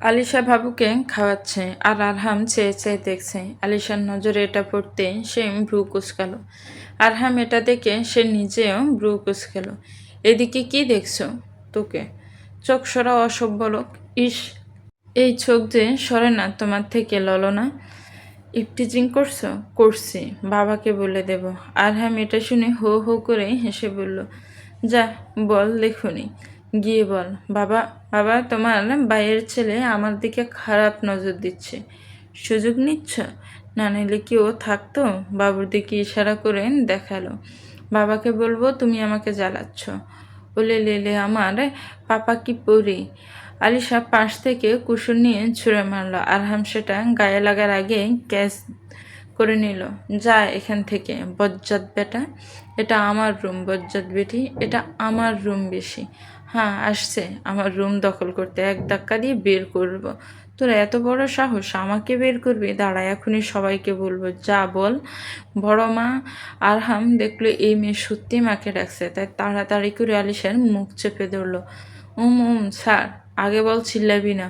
আলিশা বাবুকে খাওয়াচ্ছে আর আরহাম চেয়ে চেয়ে দেখছে। আলিশার নজরে এটা পড়তে সে ভ্রু কুঁচকালো। আরহাম এটা দেখে সে নিজেও ভ্রু কুঁচকালো। এদিকে কি দেখছো? তোকে চোখ সরা অসভ্য লোক। ইস, এই চোখ যে সরে না তোমার থেকে, ললনা। ইফটিজিং করছো? করছি, বাবাকে বলে দেব। আরহাম এটা শুনে হো হো করে হেসে বলল, যা বল দেখুনি, গিয়ে বল। বাবা, বাবা, তোমার ভাইয়ের ছেলে আমার দিকে খারাপ নজর দিচ্ছে। সুযোগ নিচ্ছ? না নিলে কি ও থাকতো? বাবুর দিকে ইশারা করে দেখালো। বাবাকে বলবো তুমি আমাকে জ্বালাচ্ছ। ওলে লেলে আমার পাপা কি পড়ি। আলিশা পাশ থেকে কুসুর নিয়ে ছুঁড়ে মারল। আরহাম সেটা গায়ে লাগার আগে ক্যাচ করে নিল। যা এখান থেকে, বজ্জাত বেটা। এটা আমার রুম, বজ্জাত বেটি, এটা আমার রুম বেশি। হ্যাঁ, আসছে আমার রুম দখল করতে, এক ধাক্কা দিয়ে বের করব। তোর এত বড় সাহস, আমাকে বের করবি? দাঁড়া, এখনই সবাইকে বলবো। যা বল। বড় মা আরহাম দেখলো এই মেয়ে সত্যি মাকে ডাকছে, তাই তাড়াতাড়ি করে আলিশার মুখ চেপে ধরল। স্যার, আগে বল, চিল্লাবি না।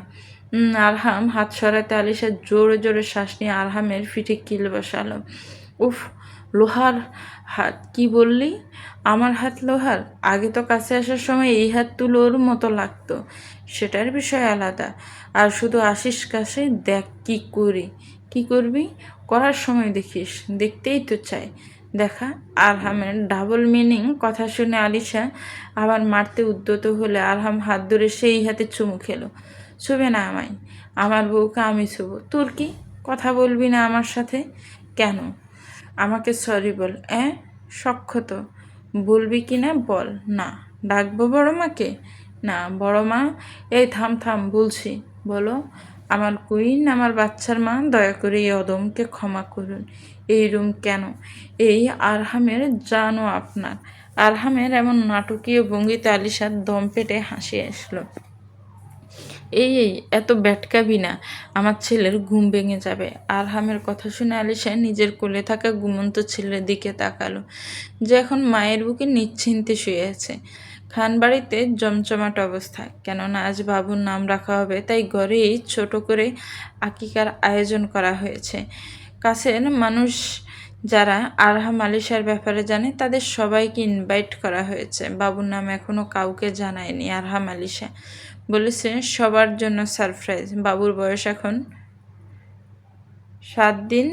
আরহাম হাত সরাতে আলিশা জোরে জোরে শ্বাস নিয়ে আরহামের পিঠে কিল বসালো। উফ, লোহার হাত! কি বললি? আমার হাত লোহার? আগে তো কাছে আসার সময় এই হাত তুলোর মতো লাগতো, সেটার বিষয় আলাদা। আর শুধু আসিস কাছে, দেখ কি করি। কি করবি? করার সময় দেখিস। দেখতেই তো চাই, দেখা। আরহামের ডাবল মিনিং কথা শুনে আলিশা আবার মারতে উদ্যত হলে আরহাম হাত ধরে সেই হাতে চুমু খেলো। ছুবে না আমায়, আমার বউকে আমি ছুবো। তোর কি? কথা বলবি না আমার সাথে? কেন? আমাকে সরি বল। সখ্য তো, বলবি কি না বল। না। ডাকবো বড় মাকে? না। বড় মা? এই থাম থাম, বলছি, বলো। আমার কুইন, আমার বাচ্চার মা, দয়া করে এই অদমকে ক্ষমা করুন। এই রুম কেন? এই আরহামের জানো আপনার। আরহামের এমন নাটকীয় ভঙ্গিতে আলিশার দম পেটে হাসি আসলো। এই এত ব্যাটকাবি না, আমার ছেলের ঘুম ভেঙে যাবে। আরহামের কথা শুনে আলিশা নিজের কোলে থাকা ঘুমন্ত ছেলের দিকে তাকালো, যে এখন মায়ের বুকে নিশ্চিন্তে শুয়ে আছে। খানবাড়িতে জমজমাট অবস্থা, কেননা আজ বাবুর নাম রাখা হবে, তাই ঘরেই ছোট করে আকিকার আয়োজন করা হয়েছে। কাছের মানুষ যারা আরহাম আলিশার ব্যাপারে জানে তাদের সবাইকে ইনভাইট করা হয়েছে। বাবুর নাম এখনও কাউকে জানায়নি আরহাম আলিশা। বলেছে সবার জন্য সারপ্রাইজ। বাবুর বয়স এখন 7 দিন।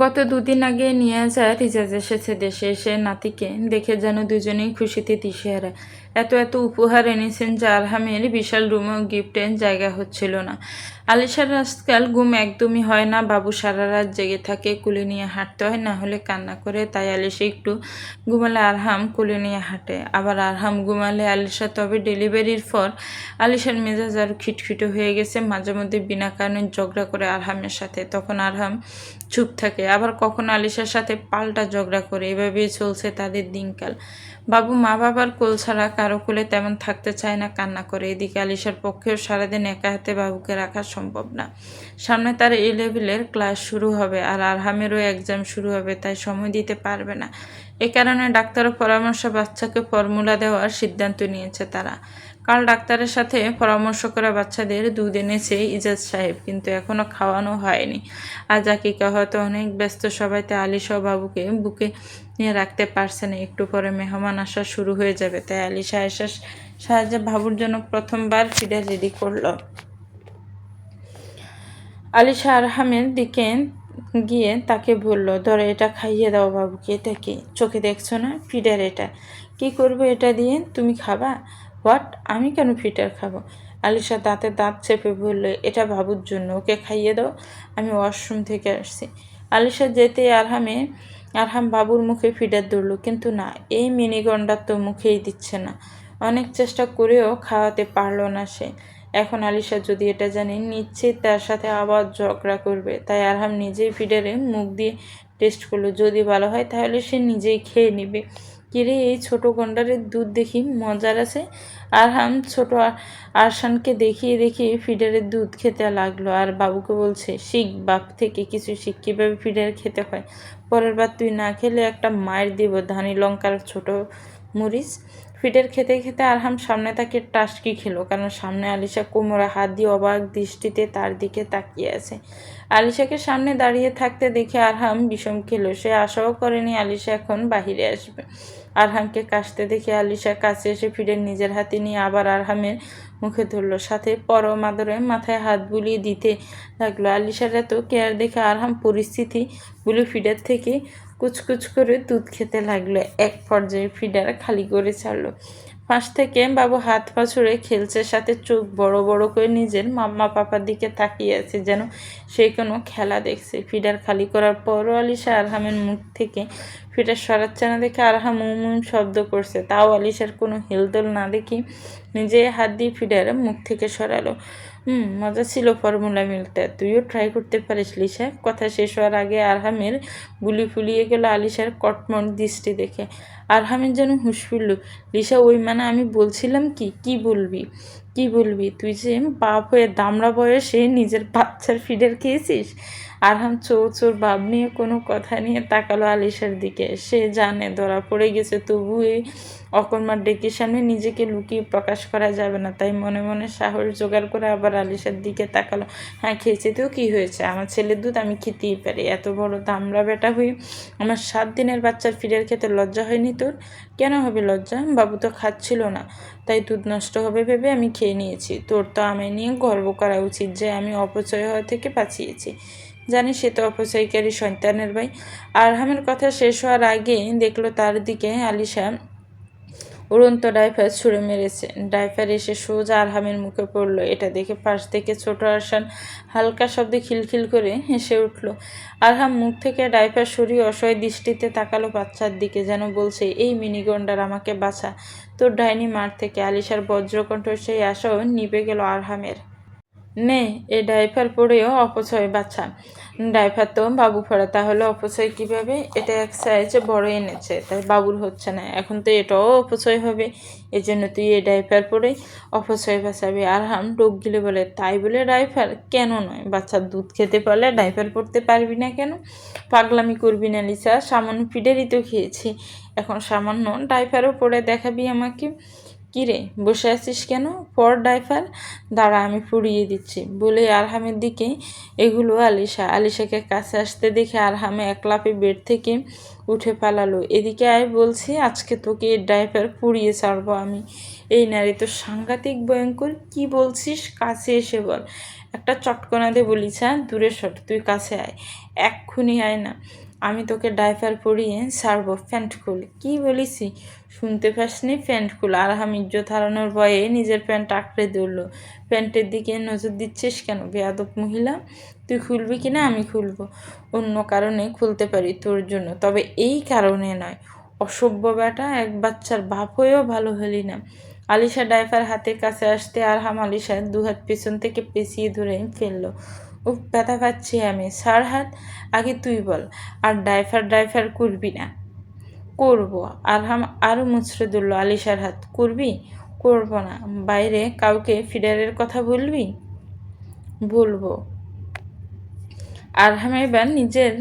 গত 2 দিন আগে নিয়াজা রিজাজ এসেছে দেশে। এসে নাতিকে দেখে যেন দুজনেই খুশিতে দিশেহারা। এত এত উপহার এনেছেন যে আরহামের বিশাল রুমেও গিফটের জায়গা হচ্ছিল না। আলিশার আজকাল ঘুম একদমই হয় না। বাবু সারা রাত জেগে থাকে, কুলে নিয়ে হাঁটতে হয়, না হলে কান্না করে। তাই আলিশা একটু ঘুমালে আরহাম কুলে নিয়ে হাঁটে, আবার আরহাম ঘুমালে আলিশা। তবে ডেলিভারির পর আলিশার মেজাজ আরও খিটখিটে হয়ে গেছে। মাঝে মধ্যে বিনা কারণে ঝগড়া করে আরহামের সাথে, তখন আরহাম চুপ থাকে, আবার কখনো আলিশার সাথে পাল্টা ঝগড়া করে। এভাবেই চলছে তাদের দিনকাল। বাবু মা বাবার কোল ছাড়া কারো কোলে তেমন থাকতে চায় না, কান্না করে। এদিকে আলিশার পক্ষেও সারাদিন একা হাতে বাবুকে রাখা সম্ভব না। সামনে তার A লেভেলের ক্লাস শুরু হবে, আর আরহামেরও এক্সাম শুরু হবে, তাই সময় দিতে পারবে না। এ কারণে ডাক্তারের পরামর্শ বাচ্চাকে ফর্মুলা দেওয়ার সিদ্ধান্ত নিয়েছে তারা। কাল ডাক্তারের সাথে পরামর্শ করা বাচ্চাদের দুধ এনেছে ইজাজ সাহেব, কিন্তু এখনও খাওয়ানো হয়নি। আজ আকিকা, হয়তো অনেক ব্যস্ত সবাইতে আলিশা ও বাবুকে বুকে নিয়ে রাখতে পারছে না। একটু পরে মেহমান আসা শুরু হয়ে যাবে, তাই আলিশা আয়েশার সাহায্যে বাবুর জন্য প্রথমবার ফিডার রেডি করলো। আলিশা আরহামের দিকে গিয়ে তাকে বলল, ধরো এটা খাইয়ে দাও বাবুকে। এটা কি? চোখে দেখছো না? ফিডার এটা। কি করবো এটা দিয়ে? তুমি খাবা? হোয়াট? আমি কেন ফিডার খাবো? আলিশা দাঁতে দাঁত চেপে বলল, এটা বাবুর জন্য, ওকে খাইয়ে দাও। আমি ওয়াশরুম থেকে আসছি। আলিশা যেতে আরহাম বাবুর মুখে ফিডার ধরল, কিন্তু না, এই মিনি গন্ডার তো মুখেই দিচ্ছে না। অনেক চেষ্টা করেও খাওয়াতে পারল না সে। এখন আলিশা যদি এটা জানে, নিশ্চিত তার সাথে আবার ঝগড়া করবে। তাই আরহাম নিজেই ফিডারে মুখ দিয়ে টেস্ট করলো। যদি ভালো হয় তাহলে সে নিজেই খেয়ে নেবে। কিরে, এই ছোট গন্ডারের দুধ দেখি মজার আছে। আরহাম ছোট আরশানকে দেখিয়ে দেখিয়ে ফিডারের দুধ খেতে লাগলো, আর বাবুকে বলছে, শিখ, বাপ থেকে কিছু শিখ, কীভাবে ফিডার খেতে হয়। পরের বার তুই না খেলে একটা মায়ের দিব, ধানি লঙ্কার ছোট মরিচ। ফিডের খেতে খেতে আরহাম সামনে তাকে টাসকি খেলো, কারণ সামনে আলিশা কোমরে হাত দিয়ে অবাক দৃষ্টিতে তার দিকে তাকিয়ে আছে। আলিশাকে সামনে দাঁড়িয়ে থাকতে দেখে আরহাম বিষম খেলো। সে আশাও করেনি আলিশা এখন বাহিরে আসবে। আরহামকে কাশতে দেখে আলিশা কাছে এসে ফিডের নিজের হাতে নিয়ে আবার আরহামের মুখে ধরলো, সাথে পরম আদরে মাথায় হাত বুলিয়ে দিতে লাগলো। আলিশার এত কেয়ার দেখে আরহাম পরিস্থিতি বুঝে ফিডার থেকে কুচকুচ করে দুধ খেতে লাগলো। এক পর্যায়ে ফিডার খালি করে ছাড়লো। পাশ থেকে বাবু হাত পা ছুড়ে খেলছে, সাথে চোখ বড় বড় করে নিজের মাম্মা পাপার দিকে তাকিয়ে আছে, যেন সে কোনো খেলা দেখছে। ফিডার খালি করার পরও আলিশা আরহামের মুখ থেকে ফিডার সরাচ্ছে না দেখে আরহাম শব্দ করছে। তাও আলিশার কোনো হেলদোল না দেখি নিজে হাত দিয়ে ফিডার মুখ থেকে সরালো। মজা ছিল ফর্মুলা মিলটা, তুইও ট্রাই করতে পারিস লিসা। কথা শেষ হওয়ার আগে আরহামের গুলি ফুলিয়ে গেল আলিশার কটমট দৃষ্টি দেখে। আরহামের যেন হুঁশ ফিরল। লিসা, ওই মানে আমি বলছিলাম কি বলবি তুই যে বাপ হয়ে দামড়া বয়সে নিজের বাচ্চার ফিডার খেয়েছিস? আরহাম চোর ভাব নিয়ে কোনো কথা নিয়ে তাকালো আলিশার দিকে। সে জানে ধরা পড়ে গেছে, তবু এই অকর্মার ডেকের সামনে নিজেকে লুকিয়ে প্রকাশ করা যাবে না। তাই মনে মনে সাহস জোগাড় করে আবার আলিশার দিকে তাকালো। হ্যাঁ খেয়েছি তো, কী হয়েছে? আমার ছেলের দুধ আমি খেতেই পারি। এত বড় দামড়া বেটা হয়ে আমার 7 দিনের বাচ্চার ফিডার খেতে লজ্জা হয়নি তোর? কেন হবে লজ্জা? বাবু তো খাচ্ছিল না, তাই দুধ নষ্ট হবে ভেবে আমি খেয়ে নিয়েছি। তোর তো আমায় নিয়ে গর্ব করা উচিত যে আমি অপচয় হওয়া থেকে বাঁচিয়েছি। জানি সে তো অপচয়কারী সন্তানের ভাই। আরহামের কথা শেষ হওয়ার আগে দেখলো তার দিকে আলিশা উড়ন্ত ডাইভার ছুঁড়ে মেরেছে। ডাইভার এসে সোজা আরহামের মুখে পড়লো। এটা দেখে পাশ থেকে ছোট আরশান হালকা শব্দে খিলখিল করে হেসে উঠল। আরহাম মুখ থেকে ডাইভার সরিয়ে অসহায় দৃষ্টিতে তাকালো বাচ্চার দিকে, যেন বলছে, এই মিনিগন্ডার আমাকে বাঁচা তোর ডাইনি মার থেকে। আলিশার বজ্রকণ্ঠ সেই আশাও নিভে গেল আরহামের। নে, এ ডাইভার পড়েও অপচয় বাচ্চা। ডাইভার তো বাবু পড়ে, তাহলে অপচয় কিভাবে? এটা এক সাইজে বড় এনেছে, তাই বাবুর হচ্ছে না। এখন তো এটাও অপচয় হবে, এজন্য তুই এই ডাইভার পরে অপচয় বাঁচাবি। আরহাম ডোক গিলে বলে, তাই বলে ডাইভার? কেন নয়? বাচ্চার দুধ খেতে পারলে ডাইভার পড়তে পারবি না কেন? পাগলামি করবি না লিসা, সামান্য ফিডারই তো খেয়েছি, এখন সামান্য ডাইভারও পরে দেখাবি আমাকে? কিরে বসে আছিস কেন? পর ডাইভার। দাঁড়া, আমি পুড়িয়ে দিচ্ছি। বলে আরহামের দিকে এগুলো আলিশাকে কাছে আসতে দেখে আরহামে এক লাফে বেড থেকে উঠে পালালো। এদিকে আয় বলছি, আজকে তোকে এই ড্রাইভার পুড়িয়ে ছাড়বো আমি। এই নারী তো সাংঘাতিক ভয়ঙ্কর। কি বলছিস? কাছে এসে বল। একটা চটকনা দে বলিছা, দূরে সর, তুই কাছে আয়, এক্ষুনি আয় না। আমি তোকে ড্রাইভার পরিয়ে ছাড়বো। প্যান্ট খুল। কি বলিসি? শুনতে পাসনি? প্যান্ট খুল। আরহাম ইজ্জত হারানোর ভয়ে নিজের প্যান্ট আঁকড়ে ধরল। প্যান্টের দিকে নজর দিচ্ছিস কেন বেয়াদব মহিলা? তুই খুলবি কিনা আমি খুলবো। অন্য কারণে খুলতে পারি তোর জন্য, তবে এই কারণে নয়। অসভ্য বেটা, এক বাচ্চার বাপ হয়েও ভালো হলি না। আলিশা ড্রাইভার হাতের কাছে আসতে আরহাম আলিশার দুহাত পেছন থেকে পেঁচিয়ে ধরে ফেললো। ও ব্যথা পাচ্ছি আমি। ছাড় হাত। আগে তুই বল, আর ড্রাইভার করবি না? করব। আরহাম আরও মুচড়ে ধরল আলিশার হাত। করবি? করব না। বাইরে কাউকে ফিডারের কথা বলবি? বলবো। আরহাম এবার নিজের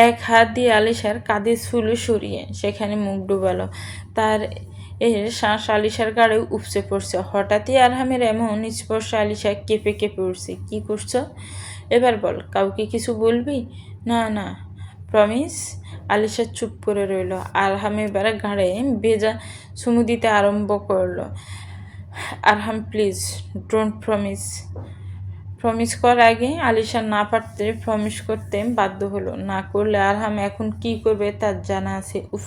এক হাত দিয়ে আলিশার কাঁধে চুল সরিয়ে সেখানে মুখ ডুবালো। তার এর শ্বাস আলিশার গাড়ে উপচে পড়ছে। হঠাৎই আরহামের এমন স্পর্শ আলিশা কেঁপে কেঁপে উঠছে। কি করছো? এবার বল, কাউকে কিছু বলবি? না না। প্রমিস? আলিশা চুপ করে রইল। আরহাম এবার ঘাড়ে ভেজা চুমু দিতে আরম্ভ করলো। আরহাম প্লিজ ডোন্ট প্রমিস। প্রমিস কর আগে। আলিশা না পারতে প্রমিস করতে বাধ্য হলো। না করলে আরহাম এখন কি করবে তার জানা আছে। উফ,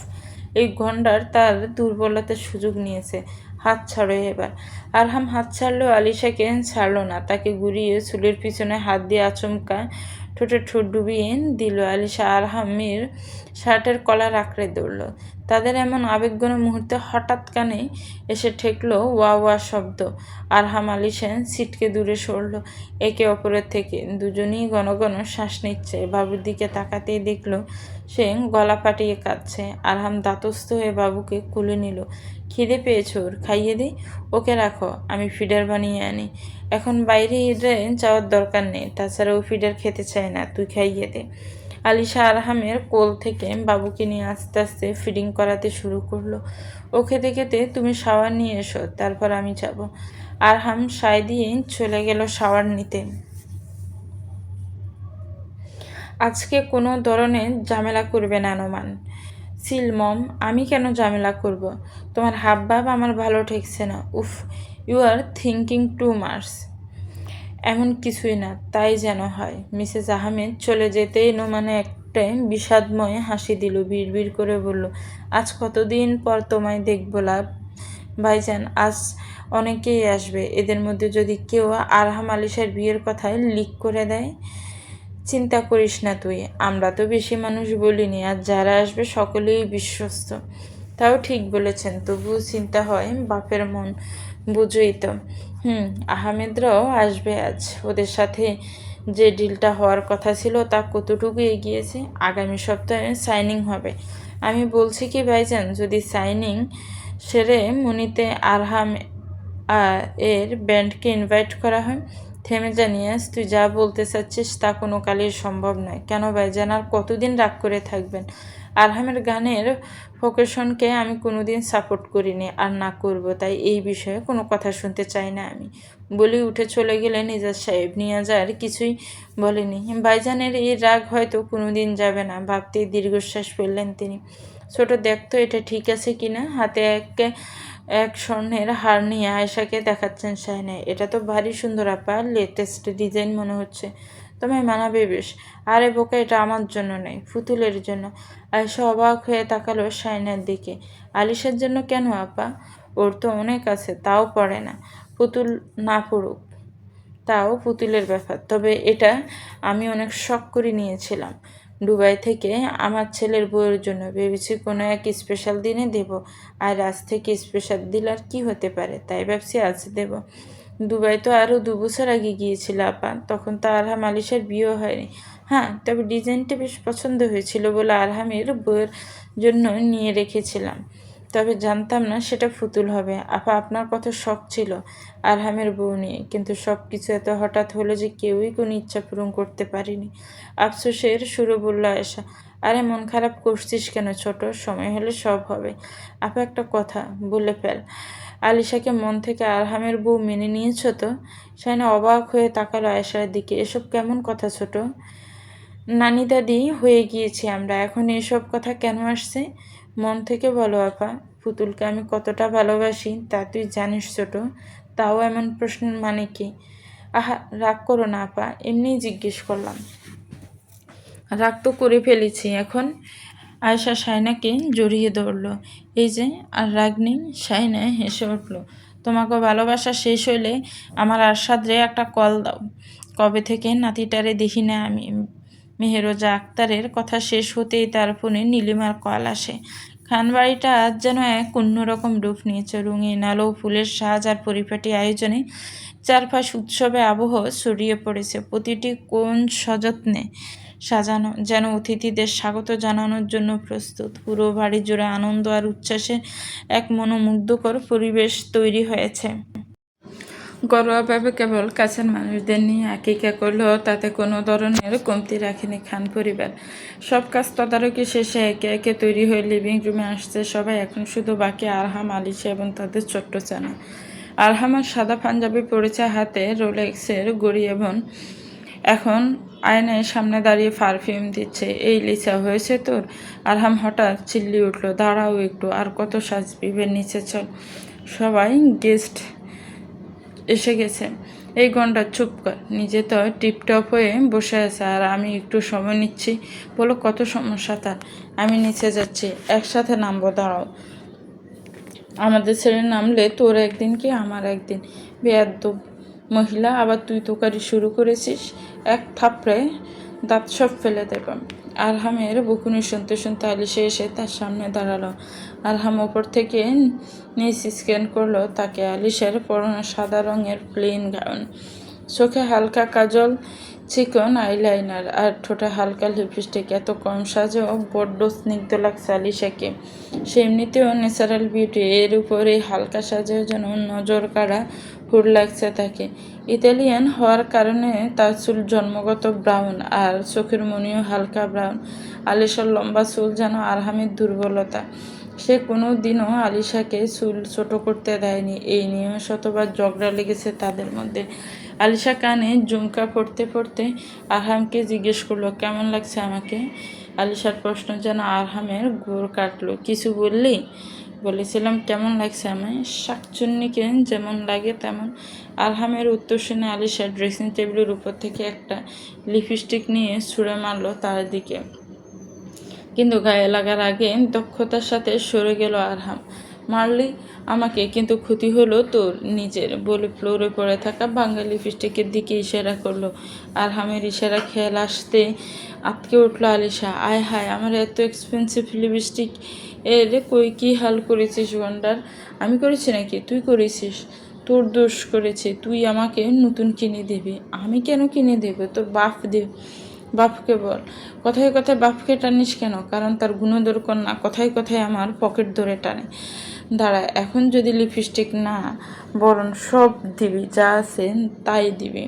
এই গন্ডার তার দুর্বলতার সুযোগ নিয়েছে। হাত ছাড়ো এবার। আরহাম হাত ছাড়লেও আলিশাকে ছাড়লো না। তাকে ঘুরিয়ে চুলের পিছনে হাত দিয়ে আচমকা ঠোঁটে ঠোঁট ডুবিয়ে দিল। আলিশা আরহামের শার্টের কলার আঁকড়ে ধরল। তাদের এমন আবেগঘন মুহূর্তে হঠাৎ কানে এসে ঠেকলো ওয়া ওয়া শব্দ। আরহাম আলিশা ছিটকে দূরে সরল একে অপরের থেকে। দুজনেই ঘন ঘন শ্বাস নিচ্ছে। বাবুর দিকে তাকাতেই দেখলো সে গলা ফাটিয়ে কাঁদছে। আরহাম দাঁতস্থ হয়ে বাবুকে কোলে নিল। খিদে পেয়েছে ওর, খাইয়ে দিই। ওকে রাখো, আমি ফিডার বানিয়ে আনি। এখন বাইরে যাওয়ার দরকার নেই, তাছাড়া ও ফিডার খেতে চায় না, তুই খাইয়ে দে। আলিশা আরহামের কোল থেকে বাবুকে নিয়ে আস্তে আস্তে ফিডিং করাতে শুরু করলো। ও খেতে খেতে তুমি শাওয়ার নিয়ে এসো, তারপর আমি যাব। আরহাম সায় দিয়ে চলে গেল শাওয়ার নিতে। আজকে কোনো ধরনের ঝামেলা করবে না নোমান। সিল মম, আমি কেন ঝামেলা করব? তোমার হাবভাব আমার ভালো ঠেকছে না। উফ, you are thinking too much. এমন কিছুই না, তাই যেন হয়। মিসেস আহমেদ চলে যেতেই নোমানে একটা বিষাদময় হাসি দিল, বিড়বিড় করে বলল, আজ কতদিন পর তোমায় দেখব লাভ। ভাইজান, আজ অনেকেই আসবে। এদের মধ্যে যদি কেউ আরহাম আলিশার বিয়ের কথায় লিক করে দেয়, চিন্তা করিস না তুই, আমরা তো বেশি মানুষ বলিনি, আর যারা আসবে সকলেই বিশ্বস্ত। তাও ঠিক বলেছেন, তবুও চিন্তা হয় বাপের মন, বুঝই তো। আহমেদরাও আসবে আজ। ওদের সাথে যে ডিলটা হওয়ার কথা ছিল তা কতটুকু এগিয়েছে? আগামী সপ্তাহে সাইনিং হবে। আমি বলছি কি ভাইজান, যদি সাইনিং সেরে মনিতে আরহাম এর ব্যান্ডকে ইনভাইট করা হয়। থেমে জানিয়াস, তুই যা বলতে চাচ্ছিস তা কোনো কালেই সম্ভব নয়। কেন ভাইজান, আর কতদিন রাগ করে থাকবেন? আরহামের গানের ভোকেশনকে আমি কোনোদিন সাপোর্ট করিনি, আর না করব, তাই এই বিষয়ে কোনো কথা শুনতে চাই না আমি। বলি উঠে চলে গেলেন নিজাজ সাহেব। নিয়াজার কিছুই বলেনি। ভাইজানের এই রাগ হয়তো কোনোদিন যাবে না, ভাবতেই দীর্ঘশ্বাস ফেললেন তিনি। ছোট, দেখতো এটা ঠিক আছে কিনা। হাতে এক স্বর্ণের হার নিয়ে আয়েশাকে দেখাচ্ছেন শাহিনা। এটা তো ভারী সুন্দর আপা, লেটেস্ট ডিজাইন মনে হচ্ছে, তোমায় মানাবে বেশ। আরে বোকা, এটা আমার জন্য নয়, পুতুলের জন্য। আয়েশা অবাক হয়ে তাকালো শাহিনার দিকে। আলিশার জন্য কেন আপা? ওর তো অনেক আছে, তাও পড়ে না। পুতুল না পড়ুক, তাও পুতুলের ব্যাপার। তবে এটা আমি অনেক শখ করে নিয়েছিলাম দুবাই থেকে আমার ছেলের বউয়ের জন্য। ভেবেছি কোনো এক স্পেশাল দিনে দেব। আর আজ থেকে স্পেশাল দিল আর কি হতে পারে, তাই ভাবছি আজ দেব। দুবাই তো আরও 2 বছর আগে গিয়েছিল আপা, তখন তো আরহাম আলিশার বিয়ে হয়নি। হ্যাঁ, তবে ডিজাইনটা বেশ পছন্দ হয়েছিল বলে আরহামের বউয়ের জন্য নিয়ে রেখেছিলাম। তবে জানতাম না সেটা পুতুল হবে। আপা, আপনার কত শখ ছিল আরহামের বউ নিয়ে, কিন্তু সব কিছু এত হঠাৎ হলো যে কেউই কোনো ইচ্ছা পূরণ করতে পারিনি। আফসোসের সুরে বলল আয়েশা। আরে মন খারাপ করছিস কেন ছোট? সময় হলে সব হবে। আপা, একটা কথা বলে ফেল, আলিশাকে মন থেকে আরহামের বউ মেনে নিয়েছ তো? শাইনা অবাক হয়ে তাকালো আয়েশার দিকে। এসব কেমন কথা ছোট? নানি দাদি হয়ে গিয়েছি আমরা, এখন এসব কথা কেন আসছে? মন থেকে বলো আপা, পুতুলকে আমি কতটা ভালোবাসি তা তুই জানিস ছোট। তাও এমন প্রশ্নের মানে কি? আহা, রাগ করো না আপা, এমনিই জিজ্ঞেস করলাম। রাগ তো করে ফেলেছি এখন। আয়েশা শাইনাকে জড়িয়ে ধরল। এই যে, আর রাগ নেই। শাইনা হেসে উঠল। তোমাকে ভালোবাসা শেষ হইলে আমার আরশাদরে একটা কল দাও। কবে থেকে নাতিটারে দেখি না আমি। মেহেরোজা আক্তারের কথা শেষ হতেই তার ফোনে নীলিমার কল আসে। খানবাড়িটা আজ যেন এক অন্যরকম রূপ নিয়েছে। রঙিন আলো, ফুলের সাজ আর পরিপাটি আয়োজনে চারপাশ উৎসবে আবহ ছড়িয়ে পড়েছে। প্রতিটি কোণ সযত্নে সাজানো, যেন অতিথিদের স্বাগত জানানোর জন্য প্রস্তুত। পুরো বাড়ি জুড়ে আনন্দ আর উচ্ছ্বাসের এক মনোমুগ্ধকর পরিবেশ তৈরি হয়েছে। ঘরোয়াভাবে কেবল কাছের মানুষদের নিয়ে আকিকা করলেও তাতে কোনো ধরনের কমতি রাখেনি খান পরিবার। সব কাজ তদারকি শেষে একে একে তৈরি হয়ে লিভিং রুমে আসছে সবাই। এখন শুধু বাকি আরহাম, আলিশা এবং তাদের ছোট্ট চানা। আরহামের সাদা পাঞ্জাবি পরেছে, হাতে রোলেক্সের ঘড়ি এবং এখন আয়নায় সামনে দাঁড়িয়ে পারফিউম দিচ্ছে। এই লিসা, হয়েছে তোর? আরহাম হঠাৎ চিল্লিয়ে উঠল, দাঁড়াও একটু, আর কত সাজবি, বের নিচে চল। সবাই গেস্ট এসে গেছে। এই ঘন্টা চুপ কর, নিজে তো টিপটপ হয়ে বসে আছে আর আমি একটু সময় নিচ্ছি। বলো কত সমস্যা তার? আমি নিচে যাচ্ছি, একসাথে নামবো, দাঁড়াও। আমাদের ছেড়ে নামলে তোর একদিন কি আমার একদিন। বেয়াদ্দপ মহিলা, আবার তুই তোকারি শুরু করেছিস। এক থাপড়ে দাঁত সব ফেলে দেব। আরহামের বকুনি শুনতে শুনতে আলিশা এসে তার সামনে দাঁড়ালো। আরহাম ওপর থেকে নিচ স্ক্যান করলো তাকে। আলিশার পরনে সাদা রঙের প্লেন গাউন, চোখে হালকা কাজল, চিকন আইলাইনার আর ঠোঁটে হালকা লিপস্টিক। এত কম সাজেও বড্ড স্নিগ্ধ লাগছে আলিশাকে। সে এমনিতেও ন্যাচারাল বিউটি, এর উপরে হালকা সাজেও যেন নজর কাড়া হুড লাগছে তাকে। ইতালিয়ান হওয়ার কারণে তার চুল জন্মগত ব্রাউন আর চোখের মনিও হালকা ব্রাউন। আলিশার লম্বা চুল যেন আরহামের দুর্বলতা। সে কোনো দিনও আলিশাকে চুল ছোট করতে দেয়নি। এই নিয়ে শতবার ঝগড়া লেগেছে তাদের মধ্যে। আলিশা কানে ঝুমকা পড়তে পড়তে আরহামকে জিজ্ঞেস করলো, কেমন লাগছে আমাকে? আলিশার প্রশ্ন যেন আরহামের ঘোর কাটলো। কিছু বললি? বলেছিলাম কেমন লাগছে আমায়, শাকচুন্নিকে যেমন লাগে তেমন। আরহামের উত্তর শুনে আলিশা ড্রেসিং টেবিলের উপর থেকে একটা লিপস্টিক নিয়ে ছুঁড়ে মারল তার দিকে, কিন্তু গায়ে লাগার আগে দক্ষতার সাথে সরে গেল আরহাম। মারলি আমাকে, কিন্তু ক্ষতি হলো তোর নিজের, বলে ফ্লোরে পড়ে থাকা ভাঙা লিপস্টিকের দিকে ইশারা করলো। আরহামের ইশারা খেয়াল আসতে আটকে উঠলো আলিশা। আয় হায়, আমার এত এক্সপেন্সিভ লিপস্টিক এর কই কী হাল করেছিস ওয়ান্ডার? আমি করেছি নাকি? তুই করেছিস, তোর দোষ করেছে। তুই আমাকে নতুন কিনে দেবে। আমি কেন কিনে দেবে? তোর বাপ দেবে। বাপকে বল। কথায় কথায় বাপকে টানিস কেন? কারণ তার গুণধর কন্যা কথায় কথায় আমার পকেট ধরে টানে। দাঁড়া, এখন যদি লিপস্টিক না বরং সব দিবি, যা আছে তাই দিবি।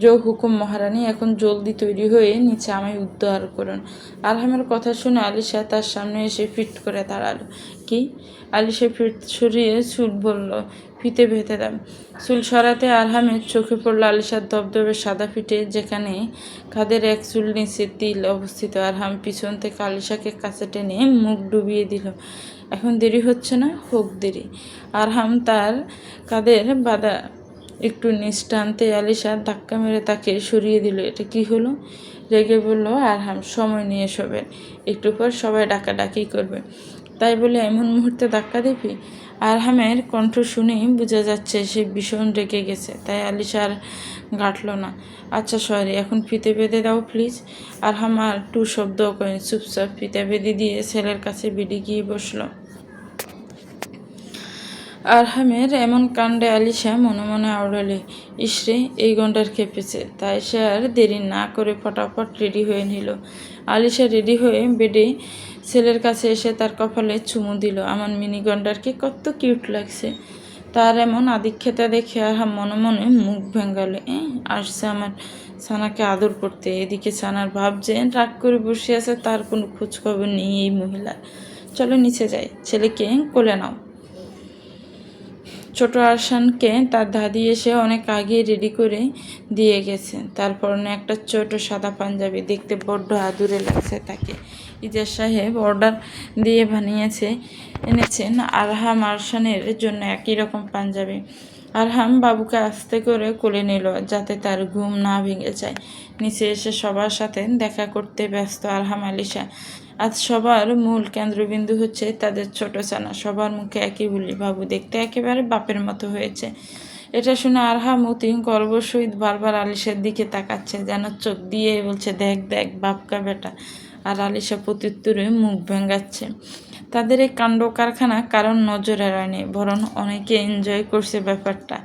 জো হুকুম মহারানী, এখন জলদি তৈরি হয়ে নিচে আমায় উদ্ধার করুন। আরহামের কথা শুনে আলিশা তার সামনে এসে ফিট করে দাঁড়ালো। কি? আলিশা ফিট সরিয়ে চুল বলল, ফিতে বেঁধে দাম। চুল সরাতে আরহামের চোখে পড়ল আলিশার ধবধবে সাদা ফিটে, যেখানে কাঁধের এক চুল নিচে তিল অবস্থিত। আরহাম পিছন থেকে আলিশাকে কাছে টেনে মুখ ডুবিয়ে দিল। এখন দেরি হচ্ছে না? হোক দেরি। আরহাম তার কাঁধের বাঁধা একটু নিচ টানতে আলিশা ধাক্কা মেরে তাকে সরিয়ে দিল। এটা কি হলো? রেগে বলল আরহাম। সময় নিয়ে শোবেন, একটু পর সবাই ডাকাডাকি করবে, তাই বলে এমন মুহূর্তে ধাক্কা দিবি? আরহামের কণ্ঠ শুনেই বোঝা যাচ্ছে সে ভীষণ রেগে গেছে, তাই আলিশা আর গাঁটল না। আচ্ছা সরি, এখন ফিতে বেঁধে দাও প্লিজ। আরহাম আর টু শব্দও করেন, চুপচাপ ফিতে বেঁধে দিয়ে ছেলের কাছে বেরিয়ে গিয়ে বসলো। আরহামের এমন কাণ্ডে আলিশা মনে মনে আওড়ালে, ইসরে এই গন্ডার খেপেছে। তাই সে আর দেরি না করে ফটাফট রেডি হয়ে নিল। আলিশা রেডি হয়ে বেডে ছেলের কাছে এসে তার কপালে চুমু দিল। আমার মিনি গন্ডারকে কত কিউট লাগছে। তার এমন আদিক্ষেতা দেখে আরহাম মনে মনে মুখ ভেঙ্গালে। আসছে আমার সানাকে আদর করতে। এদিকে সানার ভাব যে রাগ করে বসে আছে, তার কোনো খোঁজখবর নেই এই মহিলার। চলো নিচে যাই, ছেলেকে কোলে নাও। ছোট আরশানকে তার দাদি এসে অনেক আগে রেডি করে দিয়ে গেছে। তার পরনে একটা ছোট সাদা পাঞ্জাবি, দেখতে বড্ড আদুরে লাগছে তাকে। ইজাজ সাহেব অর্ডার দিয়ে এনেছেন আরহাম আরশানের জন্য একই রকম পাঞ্জাবি। আরহাম বাবুকে আস্তে করে কোলে নিল, যাতে তার ঘুম না ভেঙে যায়। নিচে এসে সবার সাথে দেখা করতে ব্যস্ত আরহাম আলিশা। আজ সবার মূল কেন্দ্রবিন্দু হচ্ছে তাদের ছোট ছানা। সবার মুখে একই বলি, বাবু দেখতে একেবারে বাপের মতো হয়েছে। এটা শুনে আরহাম অতি গর্ব সহিত বারবার আলিশার দিকে তাকাচ্ছে, যেন চোখ দিয়ে বলছে, দেখ দেখ বাপকা বেটা। আর আলিশা প্রত্যুত্তরে মুখ ভেঙ্গাচ্ছে। তাদের এই কাণ্ড কারখানা কারণ নজর এড়ায়নি, বরং অনেকে এনজয় করছে ব্যাপারটা।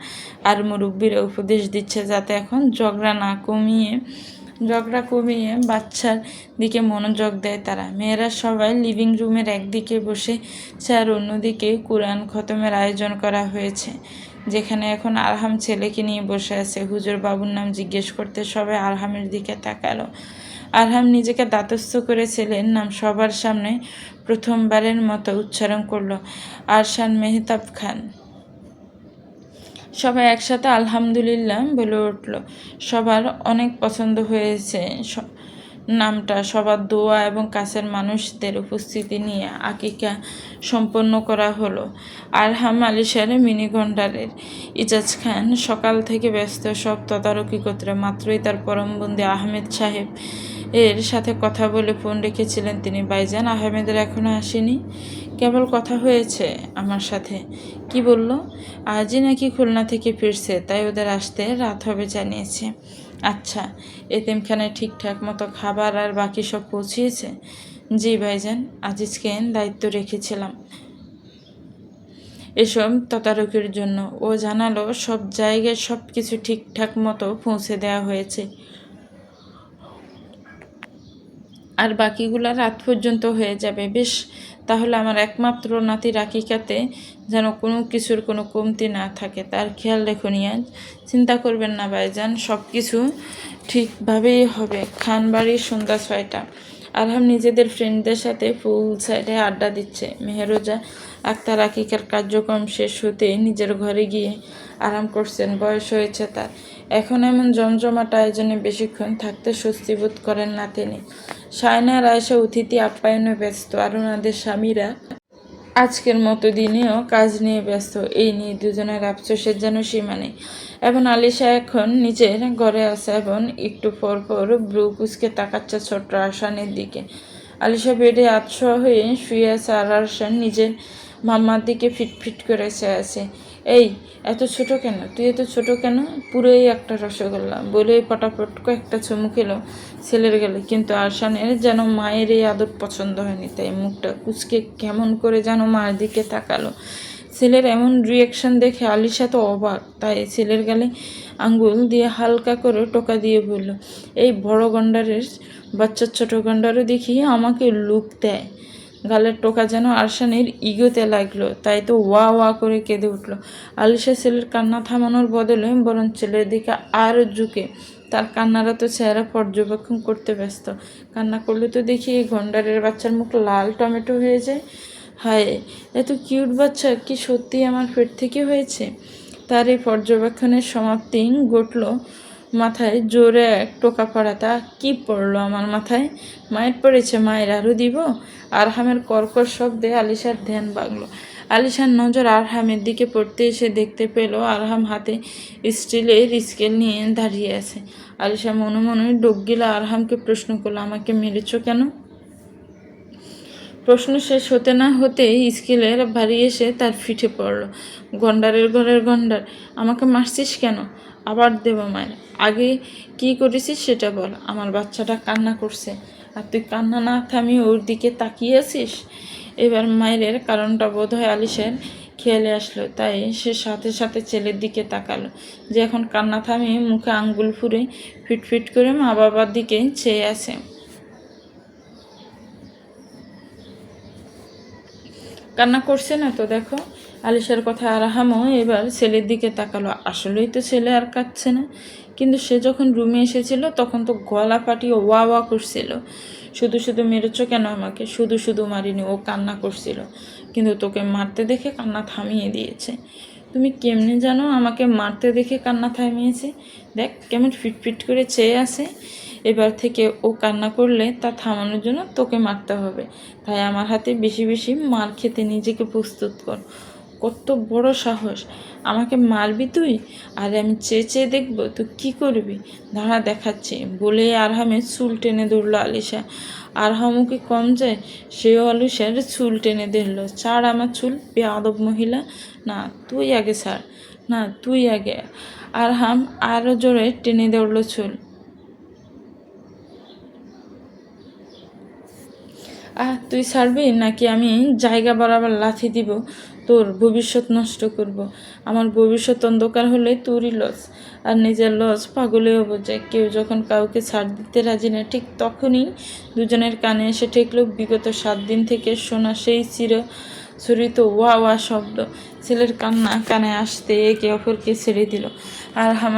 আর মুরব্বীরা উপদেশ দিচ্ছে যাতে এখন ঝগড়া কমিয়ে বাচ্চার দিকে মনোযোগ দেয় তারা। মেয়েরা সবাই লিভিং রুমের একদিকে বসেছে আর অন্যদিকে কুরআন খতমের আয়োজন করা হয়েছে, যেখানে এখন আরহাম ছেলেকে নিয়ে বসে আছে। হুজুর বাবুর নাম জিজ্ঞেস করতে সবাই আরহামের দিকে তাকালো। আরহাম নিজেকে দাতস্থ করে ছেলের নাম সবার সামনে প্রথমবারের মতো উচ্চারণ করলো, আরশান মেহতাব খান। সবাই একসাথে আলহামদুলিল্লাহ বলে উঠল। সবার অনেক পছন্দ হয়েছে নামটা। সবার দোয়া এবং কাছের মানুষদের উপস্থিতি নিয়ে আকিকা সম্পন্ন করা হলো আরহাম আলিশার মিনি গন্ডারের। ইজাজ খান সকাল থেকে ব্যস্ত, সব তদারকি করতে। মাত্রই তার পরমবন্দি আহমেদ সাহেব এর সাথে কথা বলে ফোন রেখেছিলেন তিনি। ভাইজান, আহমেদের এখনো আসেনি? কেবল কথা হয়েছে আমার সাথে। কি বলল? আজই নাকি খুলনা থেকে ফিরছে, তাই ওদের আসতে রাত হবে জানিয়েছে। আচ্ছা, এতিমখানায় ঠিকঠাক মতো খাবার আর বাকি সব পৌঁছিয়েছে? জি ভাইজান, আজিজকে দায়িত্ব রেখেছিলাম এসব তদারকির জন্য। ও জানালো সব জায়গায় সব কিছু ঠিকঠাক মতো পৌঁছে দেওয়া হয়েছে। আর বাকিগুলা রাত পর্যন্ত হয়ে যাবে। বেশ, তাহলে আমার একমাত্র নাতি রাকিকাতে যেন কোনো কিছুর কোনো কমতি না থাকে, তার খেয়াল রেখুন। চিন্তা করবেন না ভাইজান, সব কিছু ঠিকভাবেই হবে। খানবাড়ির সন্ধ্যা 6টা। আরহাম নিজেদের ফ্রেন্ডদের সাথে ফুল সাইডে আড্ডা দিচ্ছে। মেহেরোজা আক্তার রাকিকার কার্যক্রম শেষ হতে নিজের ঘরে গিয়ে আরাম করছেন। বয়স হয়েছে তার, এখন এমন জমজমাট আয়োজনে বেশিক্ষণ থাকতে স্বস্তি বোধ করেন না তিনি। সায়না আর আয়েশা অতিথি আপ্যায়নে ব্যস্ত, আর ওনাদের স্বামীরা আজকের মতো দিনেও কাজ নিয়ে ব্যস্ত। এই নিয়ে দুজনের আফসোসের যেন সীমা নেই। এবং আলিশা এখন নিজের ঘরে আছে এবং একটু পর পর ব্রু কুচকে তাকাচ্ছে ছোট্ট আরশানের দিকে। আলিশা বেডে আতশোয়া হয়ে শুয়ে আছে, আর আরশান নিজের মাম্মার দিকে ফিটফিট করে চেয়ে আছে। এই, এত ছোট কেন? তুই এত ছোট কেন? পুরোই একটা রসগোল্লা বলেই পটাপট কয়েকটা চুমু খেলো ছেলের গেলে। কিন্তু আরশানের যেন মায়ের এই আদর পছন্দ হয়নি, তাই মুখটা কুচকে কেমন করে যেন মায়ের দিকে তাকালো। ছেলের এমন রিয়াকশন দেখে আলিশা তো অবাক, তাই ছেলের গালে আঙ্গুল দিয়ে হালকা করে টোকা দিয়ে বলল, এই বড় গন্ডারের বাচ্চার ছোট গন্ডারও দেখি আমাকে লুক দেয়। গালের টোকা যেন আরশানের ইগোতে লাগলো, তাই তো ওয়া ওয়া করে কেঁদে উঠল। আলিশা ছেলের কান্না থামানোর বদলে বরং ছেলের দিকে আরও ঝুঁকে তার কান্নারত চেহারা পর্যবেক্ষণ করতে ব্যস্ত। কান্না করলে তো দেখি এই গন্ডারের বাচ্চার মুখ লাল টমেটো হয়ে যায়। হায়, এত কিউট বাচ্চা কি সত্যি আমার পেট থেকে হয়েছে? তার এই পর্যবেক্ষণের সমাপ্তি ঘটল মাথায় জোরে এক টোকা পড়া। তা কি পড়লো আমার মাথায়? মায়ের পড়েছে, মায়ের আরও দিব। আরহামের কর্কর শব্দে আলিশার ধ্যান ভাঙল। আলিশার নজর আরহামের দিকে পড়তে এসে দেখতে পেল আরহাম হাতে স্টিলের স্কেল নিয়ে দাঁড়িয়ে আছে। আলিশা মনে মনে ডোক গিলা আরহামকে প্রশ্ন করলো, আমাকে মেরেছ কেন? প্রশ্ন শেষ হতে না হতেই স্কেলের ভারী এসে তার ফিটে পড়ল। গন্ডারের ঘরের গন্ডার, আমাকে মারছিস কেন? আবার দেব মায়ের। আগে কি করেছিস সেটা বল। আমার বাচ্চাটা কান্না করছে, আর তুই কান্না না থামিয়ে ওর দিকে তাকিয়ে আছিস। এবার মায়ের কারণটা বোধ হয় আলিশার খেয়ালে আসলো, তাই সে সাথে সাথে ছেলের দিকে তাকালো, যে এখন কান্না থামিয়ে মুখে আঙ্গুল ফুরে ফিটফিট করে মা বাবার দিকে চেয়ে আছে। কান্না করছে না তো, দেখো। আলিশার কথা আরহামও এবার ছেলের দিকে তাকালো। আসলেই তো ছেলে আর কাঁদছে না, কিন্তু সে যখন রুমে এসেছিল তখন তো গলা ফাটিয়ে ওয়া ওয়া করছিল। শুধু শুধু মেরেছ কেন আমাকে? শুধু শুধু মারিনি, ও কান্না করছিল, কিন্তু তোকে মারতে দেখে কান্না থামিয়ে দিয়েছে। তুমি কেমনে জানো আমাকে মারতে দেখে কান্না থামিয়েছে? দেখ কেমন ফিটফিট করে চেয়ে আছে। এবার থেকে ও কান্না করলে তা থামানোর জন্য তোকে মারতে হবে। তাই আমার হাতে বেশি বেশি মার খেতে নিজেকে প্রস্তুত কর। কত বড় সাহস, আমাকে মারবি তুই? আর আমি চেয়ে চেয়ে দেখবো তুই কী করবি। দাঁড়া দেখাচ্ছি বলে আরহামের চুল টেনে ধরলো আলিশা। আরহামও কি কম যায়, সেও আলিশার চুল টেনে ধরল। ছাড় আমার চুল, বেয়াদব মহিলা। না তুই আগে ছাড়, না তুই আগে। আরহাম আরও জোরে টেনে ধরল চুল। তুই ছাড়বি নাকি আমি জায়গা বরাবর লাথি দিব, তোর ভবিষ্যৎ নষ্ট করব। আমার ভবিষ্যৎ অন্ধকার হলে তোরই লস, আর নিজের লস পাগলেও বোঝায়। কেউ যখন কাউকে ছাড় দিতে রাজি না, ঠিক তখনই দুজনের কানে এসে ঠেকল বিগত 7 দিন থেকে শোনা সেই ছড়িত ওয়া ওয়া শব্দ। ছেলের কান্না কানে আসতে একে অপরকে ছেড়ে দিল আরহাম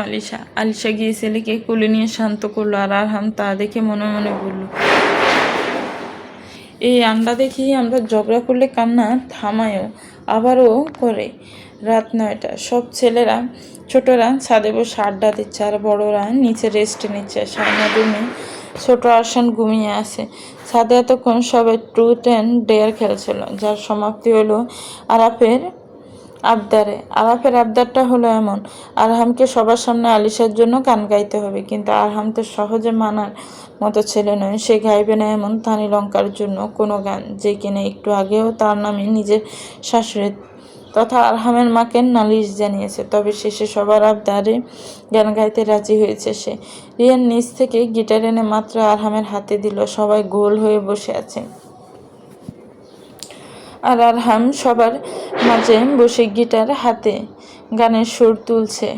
আলিশা গিয়ে ছেলেকে কোলে নিয়ে শান্ত করলো, আর আরহাম তা দেখে মনে মনে বলল, এই আন্ডা দেখি আমরা ঝগড়া করলে কান্না থামায়ও, আবারও করে। রাত 9টা, সব ছেলেরা ছোটরা ছাদে বসে আড্ডা দিচ্ছে, আর বড়রা নিচে রেস্ট নিচ্ছে। সামনে রুমে ছোট আরশান ঘুমিয়ে আছে। ছাদে এতক্ষণ সবাই ট্রুথ অ্যান্ড ডেয়ার খেলছিল, যার সমাপ্তি হলো আরাফের আবদারটা হলো এমন, আরহামকে সবার সামনে আলিশার জন্য গান গাইতে হবে। কিন্তু আরহাম তো সহজে মানার মতো ছেলে নয়, সে গাইবে না এমন ধানি লঙ্কার জন্য কোনো গান, যে কিনা একটু আগেও তার নামে নিজের শাশুড়ি তথা আরহামের মাকে নালিশ জানিয়েছে। তবে শেষে সবার আবদারে গান গাইতে রাজি হয়েছে সে। রিয়ান নিচ থেকে গিটার এনে মাত্র আরহামের হাতে দিল। সবাই গোল হয়ে বসে আছে, আর আরহাম সবার মাঝে বসে গিটার হাতে গানের সুর তুলছে।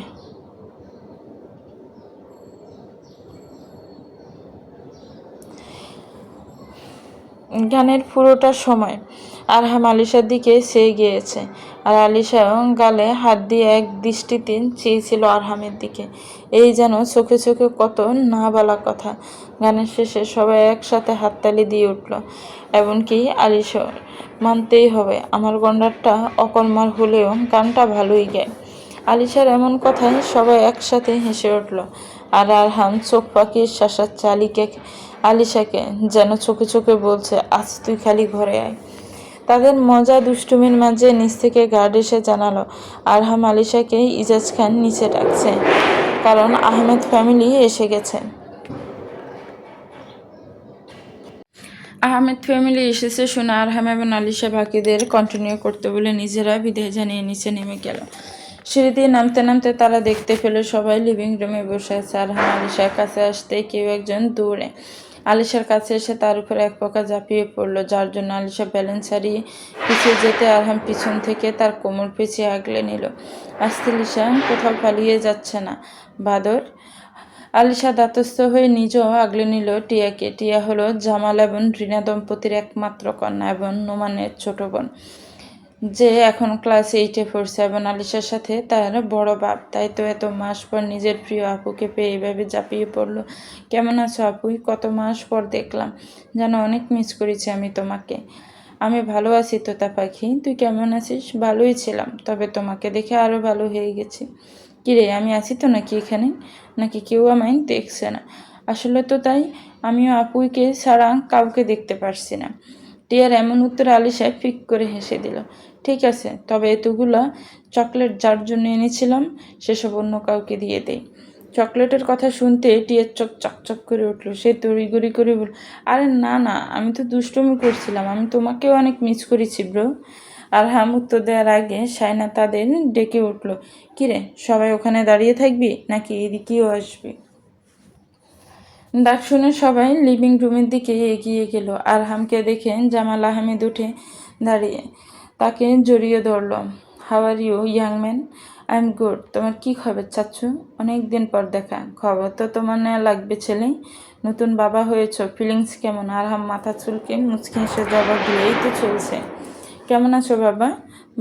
গানের পুরোটা সময় আরহাম আলিশার দিকে চেয়ে গিয়েছে, আর আলিশা গালে হাত দিয়ে এক দৃষ্টিতে চেয়েছিল আরহামের দিকে। এই যেন চোখে চোখে কত না বলা কথা। গানের শেষে সবাই একসাথে হাততালি দিয়ে উঠল, এমনকি আলিশা। মানতেই হবে, আমার গন্ডারটা অকলমার হলেও গানটা ভালোই গায়। আলিশার এমন কথায় সবাই একসাথে হেসে উঠল, আর আরহাম চোখ পাকিয়ে শাসাচ্ছে আলিশাকে, যেন চোখে চোখে বলছে, আজ তুই খালি ঘরে আয়। তাদের মজা দুষ্টুমির মাঝে নিচ থেকে গার্ড এসে জানালো আরহাম আলিশাকে ইজাজ খান নিচে ডাকছে, কারণ আহমেদ ফ্যামিলি এসে গেছে। আহমেদ ফ্যামিলি এসেছে শুনে আরহাম এবং আলিশা বাকিদের কন্টিনিউ করতে বলে নিজেরা বিদায় জানিয়ে নিচে নেমে গেল। সিঁড়ি দিয়ে নামতে নামতে তারা দেখতে পেল সবাই লিভিং রুমে বসে আছে। আরহাম আলিশার কাছে আসতে কেউ একজন দৌড়ে আলিশার কাছে এসে তার উপরে এক প্রকার ঝাঁপিয়ে পড়ল, যার জন্য আলিশা ব্যালেন্স হারিয়ে পিছিয়ে যেতে আরহাম পিছন থেকে তার কোমর পিছিয়ে আগলে নিল। আস্তে লিশা কোথাও পালিয়ে যাচ্ছে না বাদর। আলিশা দাতস্থ হয়ে নিজেও আগলে নিল টিয়াকে। টিয়া হলো জামাল এবং রিনা দম্পতির একমাত্র কন্যা এবং নোমানের ছোট বোন, যে এখন ক্লাস 8-এ পড়ছে এবং আলিশার সাথে তার বড় বাপ। তাই তো এত মাস পর নিজের প্রিয় আপুকে পেয়ে এইভাবে ঝাঁপিয়ে পড়লো। কেমন আছো আপুই? কত মাস পর দেখলাম, যেন অনেক মিস করেছি আমি তোমাকে। আমি ভালো আছি তোতা পাখি, তুই কেমন আছিস? ভালোই ছিলাম, তবে তোমাকে দেখে আরও ভালো হয়ে গেছি। কিরে, আমি আছি তো নাকি এখানে, নাকি কেউ আমায় দেখছে না? আসলে তো তাই, আমিও আপুইকে ছাড়া কাউকে দেখতে পারছি না। টিয়ার এমন উত্তরে আলিশা ফিক করে হেসে দিল। ঠিক আছে, তবে এতগুলো চকলেট যার জন্য এনেছিলাম সেসব অন্য কাউকে দিয়ে দেই। চকলেটের কথা শুনতে টিয়ার চোখ চকচক করে উঠল। সে তড়িঘড়ি করে বলল, আরে না না, আমি তো দুষ্টুমি করছিলাম, আমি তোমাকেও অনেক মিস করেছি ব্রো। আরহাম উত্তর দেওয়ার আগে শায়না তাদের ডেকে উঠল, কিরে সবাই ওখানে দাঁড়িয়ে থাকবি নাকি এদিকেও আসবি? ডাক শুনে সবাই লিভিং রুমের দিকে এগিয়ে গেল। আরহামকে দেখে জামাল আহমেদ উঠে দাঁড়িয়ে তাকে জড়িয়ে ধরল। How are you young man? I am good. তোমার কি খবর চাচ্ছু? অনেক দিন পর দেখা। খবর তো তোমার নেওয়া লাগবে ছেলে, নতুন বাবা হয়েছ, ফিলিংস কেমন? আরহাম মাথা চুলকে মুচকি হেসে জবাব দিল, এই তো চলছে। কেমন আছো বাবা?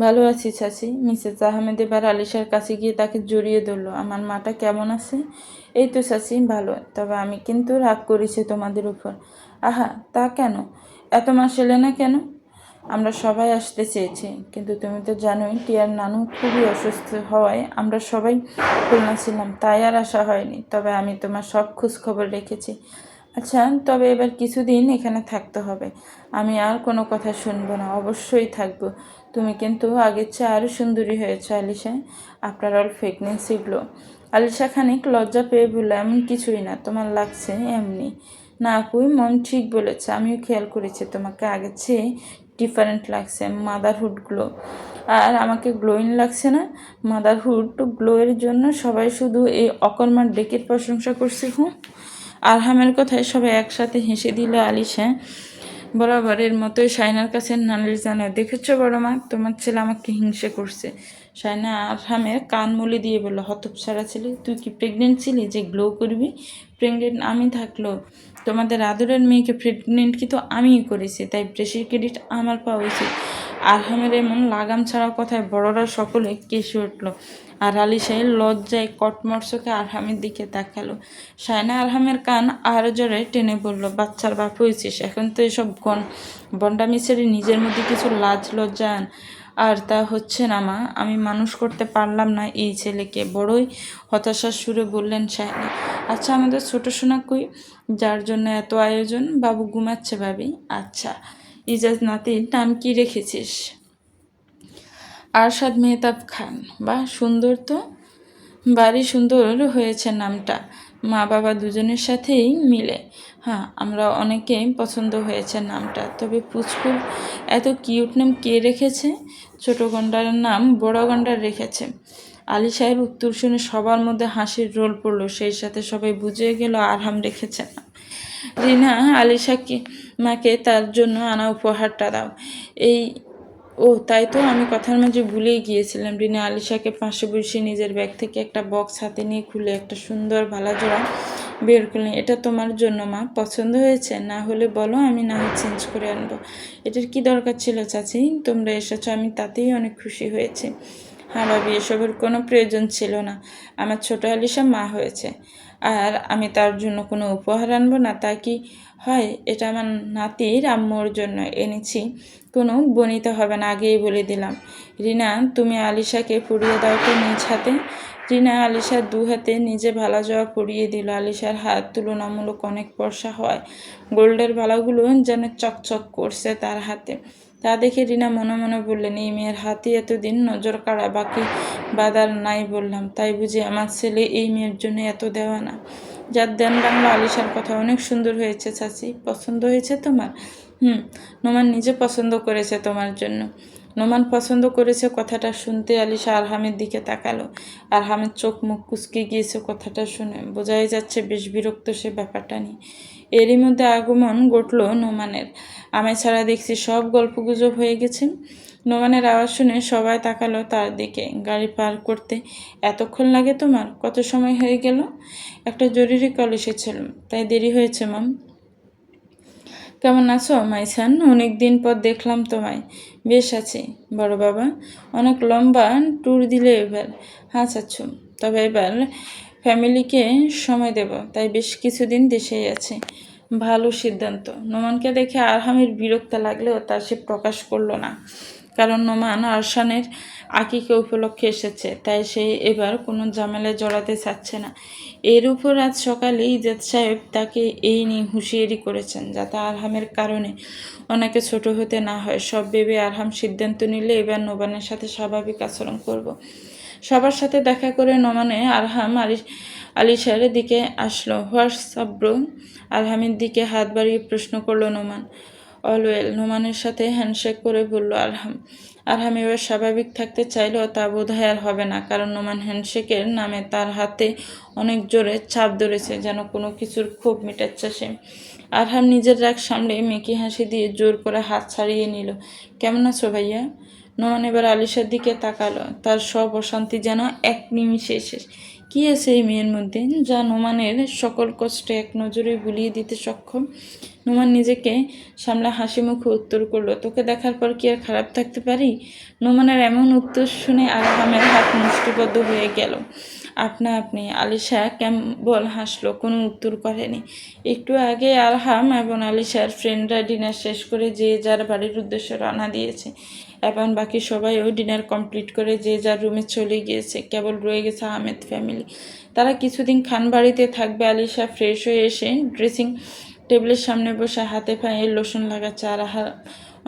ভালো আছি চাচি। মিসেস আহমেদ এবার আলিশার কাছে গিয়ে তাকে জড়িয়ে ধরল। আমার মাটা কেমন আছে? এই তো চাচি ভালো, তবে আমি কিন্তু রাগ করেছি তোমাদের উপর। আহা, তা কেন? এত মাস এলে না কেন? আমরা সবাই আসতে চেয়েছি, কিন্তু তুমি তো জানোই টিয়ার নানু খুবই অসুস্থ হওয়ায় আমরা সবাই খুলনা ছিলাম, তাই আর আসা হয়নি। তবে আমি তোমার সব খোঁজ খবর রেখেছি। আচ্ছা, তবে এবার কিছুদিন এখানে থাকতে হবে। আমি আর কোনো কথা শুনবো না, অবশ্যই থাকবো। তুমি কিন্তু আগের চেয়ে আরও সুন্দরী হয়েছে আলিশা। আপনার অল প্রেগনেন্সি গ্লো। আলিশা খানিক লজ্জা পেয়ে বলল, এমন কিছুই না, তোমার লাগছে এমনি। না আপুই, মন ঠিক বলেছে, আমিও খেয়াল করেছি তোমাকে আগের চেয়ে ডিফারেন্ট লাগছে। Motherhood glow. আর আমাকে গ্লোইং লাগছে না? মাদারহুড গ্লোয়ের জন্য সবাই শুধু এই অকর্মার ডেকের প্রশংসা করছে। আরহামের কথায় সবাই একসাথে হেসে দিল। আলিশা বরাবরের মতোই শায়নার কাছে নালিশ জানায়, দেখেছ বড় মা, তোমার ছেলে আমাকে হিংসে করছে। শায়না আরহামের কান মুলি দিয়ে বলল, হতচ্ছাড়া ছেলে, তুই কি প্রেগনেন্ট ছিলি যে গ্লো করবি? প্রেগনেন্ট আমি থাকলো তোমাদের আদরের মেয়েকে প্রেগনেন্ট কিন্তু আমিই করেছি, তাই বেশি ক্রেডিট আমার পাওয়া উচিত। আরহামের এমন লাগাম ছাড়া কথায় বড়রা সকলে কেসে উঠল, আর আলিশাই লজ্জায় কটমট চোখে আরহামের দিকে তাকালো। শায়না আরহামের কান আরও জোরে টেনে বলল, বাচ্চার বাপ হয়েছিস, এখন তো এসব বন্ডামি ছেড়ে নিজের মধ্যে কিছু লাজ লজ্জা আন। আর তা হচ্ছে না মা, আমি মানুষ করতে পারলাম না এই ছেলেকে, বড়ই হতাশার সুরে বললেন শায়না। আচ্ছা, আমাদের ছোট সোনা কই, যার জন্য এত আয়োজন? বাবু ঘুমাচ্ছে ভাবি। আচ্ছা, ইজাজ নাতির নাম কি রেখেছিস? আরশাদ মেহতাব খান। বাহ, সুন্দর তো, ভারী সুন্দর হয়েছে নামটা। মা বাবা দুজনের সাথেই মিলে। হ্যাঁ, আমরা অনেকেই পছন্দ হয়েছে নামটা, তবে পুচকুর এত কিউট নাম কে রেখেছে? ছোট গন্ডার নাম বড় গন্ডার রেখেছে। আলিশার উত্তর শুনে সবার মধ্যে হাসির রোল পড়লো, সেই সাথে সবাই বুঝে গেল আরহাম রেখেছে না। রিনা আলিশাকে মাকে তার জন্য আনা উপহারটা দাও। এই ও তাই তো, আমি কথার মাঝে ভুলেই গিয়েছিলাম। রিনা আলিশাকে পাশে বসিয়ে নিজের ব্যাগ থেকে একটা বক্স হাতে নিয়ে খুলে একটা সুন্দর ভালা জোড়া বের করলেন। এটা তোমার জন্য মা, পছন্দ হয়েছে? না হলে বলো, আমি না হয় চেঞ্জ করে আনবো। এটার কি দরকার ছিল চাচি? তোমরা এসেছো, আমি তাতেই অনেক খুশি হয়েছি। হ্যাঁ ভাবি, এসবের কোনো প্রয়োজন ছিল না। আমার ছোট আলিশা মা হয়েছে, আর আমি তার জন্য কোনো উপহার আনবো না তা কি হয়? এটা আমার নাতির আম্মুর জন্য এনেছি, কোনো বনিতে হবে না, আগেই বলে দিলাম। রিনা, তুমি আলিশাকে পরিয়ে দাও তো নিজ হাতে। রিনা আলিশার দু হাতে নিজে ভালা জবা পরিয়ে দিল। আলিশার হাত তুলনামূলক অনেক ফর্সা হয়, গোল্ডের ভালাগুলো যেন চকচক করছে তার হাতে। তা দেখে রিনা মনে মনে বললেন, এই মেয়ের হাতে এতদিন নজর কাড়া, বাকি বাদার নাই বললাম। তাই বুঝি আমার ছেলে এই মেয়ের জন্য এত দেওয়ানা? যার দেন বাংলা। আলিশার কথা অনেক সুন্দর হয়েছে চাচি, পছন্দ হয়েছে তোমার? নোমান নিজে পছন্দ করেছে তোমার জন্য। নোমান পছন্দ করেছে কথাটা শুনতে আলিশা আরহামের দিকে তাকালো। আরহামের চোখ মুখ কুঁচকে গিয়েছে কথাটা শুনে, বোঝাই যাচ্ছে বেশ বিরক্ত সে ব্যাপারটা নিয়ে। এরই মধ্যে আগমন ঘটল নোমানের। আমায় ছাড়া দেখছি সব গল্পগুজব হয়ে গেছে। নোমানের আওয়াজ শুনে সবাই তাকালো তার দিকে। গাড়ি পার করতে এতক্ষণ লাগে তোমার? কত সময় হয়ে গেল? একটা জরুরি কল এসেছিল, তাই দেরি হয়েছে মাম। কেমন আছো মাইসান? অনেক দিন পর দেখলাম তোমায়। বেশ আছি বড় বাবা, অনেক লম্বা ট্যুর দিলে এবার। হ্যাঁ চাচ্ছু, তবে এবার ফ্যামিলিকে সময় দেব, তাই বেশ কিছুদিন দেশেই আছি। ভালো সিদ্ধান্ত। নোমানকে দেখে আরহামের বিরক্ত লাগলেও তা সে প্রকাশ করলো না, কারণ নোমান আরশানের আকিকা উপলক্ষে এসেছে, তাই সে এবার কোনো ঝামেলায় জড়াতে চাচ্ছে না। এর উপর আজ সকালে ইজাজ সাহেব তাকে এই নিয়ে হুঁশিয়ারি করেছেন, যাতে আরহামের কারণে ওনাকে ছোট হতে না হয়। সব ভেবে আরহাম সিদ্ধান্ত নিলে এবার নোমানের সাথে স্বাভাবিক আচরণ করব। সবার সাথে দেখা করে নোমানে আরহাম আলিশার দিকে আসলো। WhatsApp bro? আরহামের দিকে হাত বাড়িয়ে প্রশ্ন করলো নোমান। অল ওয়েল, নোমানের সাথে হ্যান্ডশেক করে বলল আরহাম। আরহাম এবার স্বাভাবিক থাকতে চাইলেও তা বোধহয় আর হবে না, কারণ নোমান হ্যান্ডশেকের নামে তার হাতে অনেক জোরে চাপ ধরেছে, যেন কোনো কিছুর ক্ষোভ মেটাচ্ছে সে। আরহাম নিজের রাগ সামলে মেকি হাসি দিয়ে জোর করে হাত ছাড়িয়ে নিল। কেমন আছো ভাইয়া? নোমান এবার আলিশার দিকে তাকালো, তার সব অশান্তি যেন এক নিমিষে শেষ। কি আছে এই মেয়ের মধ্যে যা নোমানের সকল কষ্ট এক নজরে গুলিয়ে দিতে সক্ষম? নোমান নিজেকে সামলা হাসি মুখে উত্তর করলো, তোকে দেখার পর কি আর খারাপ থাকতে পারি? নোমানের এমন উত্তর শুনে আরহামের হাত মুষ্টিবদ্ধ হয়ে গেল আপনা আপনি। আলিশা কেবল হাসলো, কোনো উত্তর করেনি। একটু আগে আরহাম এবং আলিশার ফ্রেন্ডরা ডিনার শেষ করে যে যার বাড়ির উদ্দেশ্যে রওনা দিয়েছে, এবং বাকি সবাইও ডিনার কমপ্লিট করে যে যার রুমে চলে গিয়েছে। কেবল রয়ে গেছে আহমেদ ফ্যামিলি। তারা কিছুদিন খান বাড়িতে থাকবে। আলিশা ফ্রেশ হয়ে এসে ড্রেসিং টেবিলের সামনে বসে হাতে পায়ে লোশন লাগাচ্ছে। আর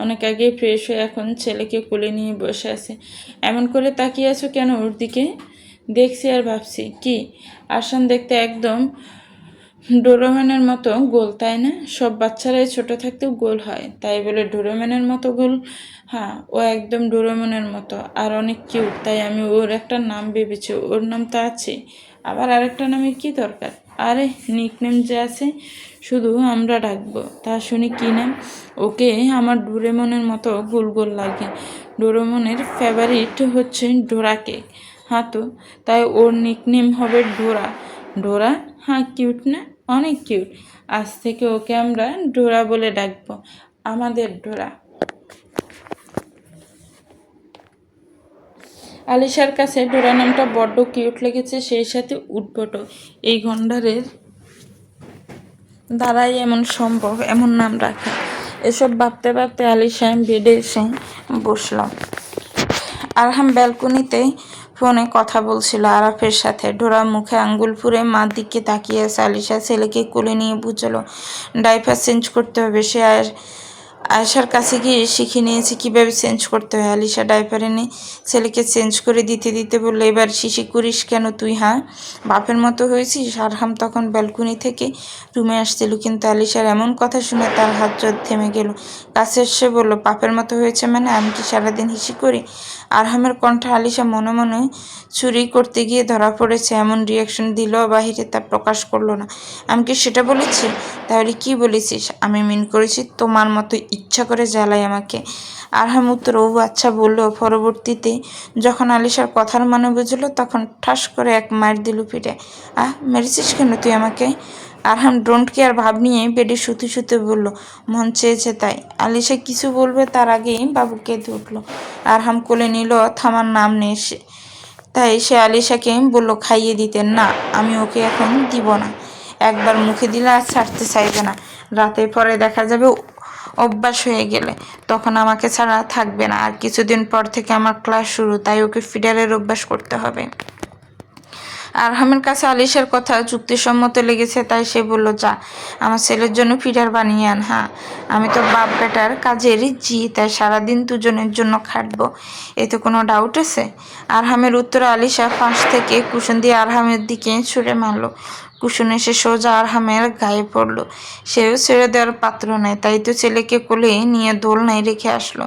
অনেক আগেই ফ্রেশ হয়ে এখন ছেলেকে কোলে নিয়ে বসে আছে। এমন করে তাকিয়ে আছো কেন ওর দিকে? দেখছি আর ভাবছি। কি? আরশান দেখতে একদম ডোরেমনের মতো গোল, তাই না? সব বাচ্চারাই ছোট থাকতেও গোল হয়, তাই বলে ডোরেমনের মতো গোল? হ্যাঁ, ও একদম ডোরেমনের মতো, আর অনেক কিউট, তাই আমি ওর একটা নাম ভেবেছি। ওর নাম তো আছে, আবার আরেকটা নামের কি দরকার? আরে নিকনেম যে আছে, শুধু আমরা ডাকবো। তা শুনি কি নাম? ওকে আমার ডোরেমনের মতো গোল গোল লাগে। ডোরেমনের ফেভারিট হচ্ছে ডোরা কেক। হ্যাঁ তো, তাই ওর নিকনেম হবে ডোরা। ডোরা? হ্যাঁ, কিউট না? অনেক কিউট। আজ থেকে ওকে আমরা ডোরা বলে ডাকবো, আমাদের ডোরা। আলিশার কাছে ডোরা নামটা বড্ড কিউট লেগেছে, সেই সাথে উদ্ভটও। এই গন্ডারের দ্বারাই এমন সম্ভব এমন নাম রাখা। এসব ভাবতে ভাবতে আলিশা বেডে এসে বসলাম। আরহাম ব্যালকনিতে ফোনে কথা বলছিল আরাফের সাথে। ডোরা মুখে আঙ্গুল ফুঁড়ে মার দিকে তাকিয়ে আছে। আলিশা ছেলেকে কোলে নিয়ে বুঝলো ডাইপার চেঞ্জ করতে হবে। সে আয়েশার কাছে গিয়ে শিখে নিয়েছে কীভাবে চেঞ্জ করতে হয়। আলিশা ডাইপার এনে ছেলেকে চেঞ্জ করে দিতে দিতে বললো, এবার শিশি করিস কেন তুই? হ্যাঁ, বাপের মতো হয়েছিস? আরহাম তখন ব্যালকনি থেকে রুমে আসছিল, কিন্তু আলিশার এমন কথা শুনে তার হাত জোর থেমে গেল। কাছে এসে বলল, বাপের মতো হয়েছে মানে? আমি কি সারাদিন হিসি করি? আরহামের কণ্ঠে আলিশা মনে মনে চুরি করতে গিয়ে ধরা পড়েছে এমন রিয়াকশন দিল, বাহিরে তা প্রকাশ করলো না। আমি কি সেটা বলেছি? তাহলে কি বলেছিস? আমি মিন করেছি তোমার মতো ইচ্ছা করে জ্বালাই আমাকে। আরহাম উত্তর ও আচ্ছা বলল। পরবর্তীতে যখন আলিশার কথার মানে বুঝলো তখন ঠাস করে এক মার দিল পিঠে। মেরেছিস কেন তুই আমাকে? আরহাম ডোন্ট কেয়ার ভাব নিয়ে বেডে শুতে শুতে বলল, মন চেয়েছে তাই। আলিশা কিছু বলবে তার আগেই বাবু কেঁদে উঠল। আরহাম কোলে নিল, থামার নাম নেই সে। তাই সে আলিশাকে বলল খাইয়ে দিতে। না, আমি ওকে এখন দিব না। একবার মুখে দিলে আর ছাড়তে চাইবে না। রাতের পরে দেখা যাবে অভ্যাস হয়ে গেলে তখন আমাকে ছাড়া থাকবে না। আর কিছুদিন পর থেকে আমার ক্লাস শুরু, তাই ওকে ফিডারের অভ্যাস করতে হবে। আরহামের কাছে আলিশার কথা যুক্তিসম্মত লেগেছে, তাই সে বলল, যা আমার ছেলের জন্য ফিডার বানিয়ে আন। হ্যাঁ, আমি তো বাপ বেটার কাজের জি, তাই সারাদিন দুজনের জন্য খাটবো, এতে কোনো ডাউট আছে? আরহামের উত্তরে আলিশা পাশ থেকে কুশন দিয়ে আরহামের দিকে ছুঁড়ে মারল। কুশন এসে সোজা আরহামের গায়ে পড়ল। সেও ছেড়ে দেওয়ার পাত্র নেয়, তাই তো ছেলেকে কোলে নিয়ে দোলনায় রেখে আসলো।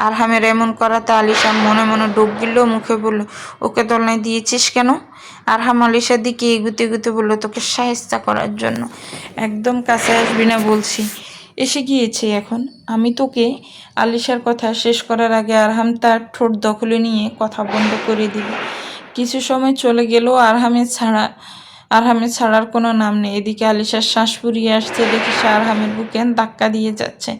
আরহামের এমন করাতে আলিশা মনে মনে ডুব গেল, মুখে বলল, ওকে দোলনায় দিয়েছিস কেন? আরহাম আলিশার দিকে এগুতে এগুতে বলল, তোকে শায়েস্তা করার জন্য। একদম কাছে আসবি না বলছি। এসে গিয়েছে এখন। আমি তোকে। আলিশার কথা শেষ করার আগে আরহাম তার ঠোঁট দখলে নিয়ে কথা বন্ধ করে দিল। কিছু সময় চলে গেল, আরহামের ছাড়ার কোনো নাম নেই। এদিকে আলিশার শ্বাস ফুরিয়ে আসছে দেখে সে আরহামের বুকে ধাক্কা দিয়ে যাচ্ছে,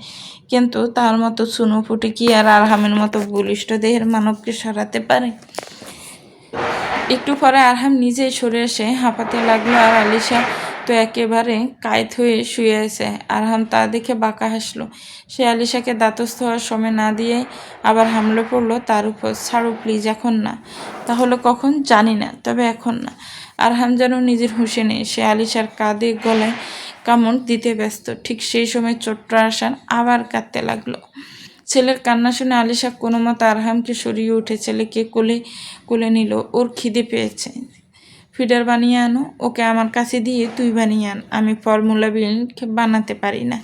কিন্তু তার মতো চুনো ফুটে কি আর আরহামের মতো বলিষ্ঠ দেহের মানবকে সরাতে পারে? একটু পরে আরহাম নিজেই সরে এসে হাঁপাতে লাগলো, আর আলিশা তো একেবারে কায়েত হয়ে শুয়ে আছে। আরহাম তা দেখে বাঁকা হাসলো। সে আলিশাকে দাঁতস্থ হওয়ার সময় না দিয়ে আবার হামলে পড়লো তার উপর। ছাড়ো প্লিজ, এখন না। তাহলে কখন? জানি না, তবে এখন না। আরহাম যেন নিজের হুঁশে নেই। সে আলিশার কাঁধে গলায় কামড় দিতে ব্যস্ত। ঠিক সেই সময় ছোট্ট আরশান আবার কাঁদতে লাগলো। ছেলের কান্না শুনে আলিশা কোনো মতো আরহামকে সরিয়ে উঠে ছেলেকে কোলে নিল। ওর খিদে পেয়েছে, ফিডার বানিয়ে আনো। ওকে আমার কাছে দিয়ে তুই বানিয়ে আন, আমি ফর্মুলা মিল্ক বানাতে পারি না।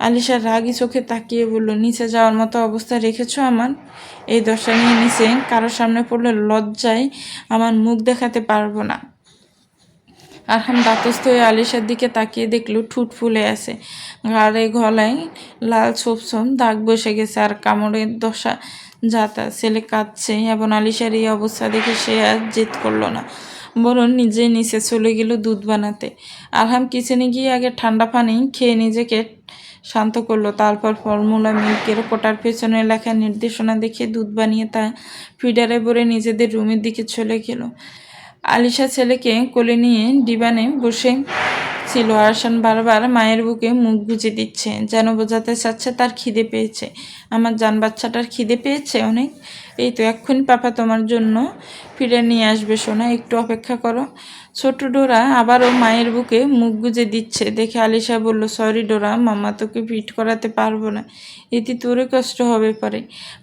আলিশা রাগি চোখে তাকিয়ে বলল, নিচে যাওয়ার মতো অবস্থা রেখেছো আমার? এই দশা নিয়ে নিচে কারোর সামনে পড়লে লজ্জায় আমার মুখ দেখাতে পারবো না। আরহাম দাঁতস্থ হয়ে আলিশার দিকে তাকিয়ে দেখলো ঠোঁট ফুলে আছে, ঘাড়ে গলায় লাল ছোপছোপ দাগ বসে গেছে, আর কামড়ের দশা যাতা। ছেলে কাঁদছে এবং আলিশার এই অবস্থা দেখে সে আর জেদ করলো না, বরং নিজেই নিচে চলে গেল দুধ বানাতে। আরহাম কিচেনে গিয়ে আগে ঠান্ডা পানি খেয়ে নিজেকে শান্ত করলো, তারপর ফর্মুলা মিল্কের কোটার পেছনে লেখা নির্দেশনা দেখে দুধ বানিয়ে তা ফিডারে ভরে নিজেদের রুমের দিকে চলে গেল। আলিশা ছেলেকে কোলে নিয়ে ডিভানে বসে ছিল। আরশান বারবার মায়ের বুকে মুখ গুজে দিচ্ছে, যেন বোঝাতে চাচ্ছে তার খিদে পেয়েছে। আমার জান বাচ্চাটার খিদে পেয়েছে অনেক। এই তো এক্ষুনি পাপা তোমার জন্য ফিরে নিয়ে আসবে সোনা, একটু অপেক্ষা করো। ছোট ডোরা আবারও মায়ের বুকে মুখ গুজে দিচ্ছে দেখে আলিশা বলল, সরি ডোরা, মাম্মা তোকে ফিট করাতে পারবো না, এতে তোরও কষ্ট হবে পরে।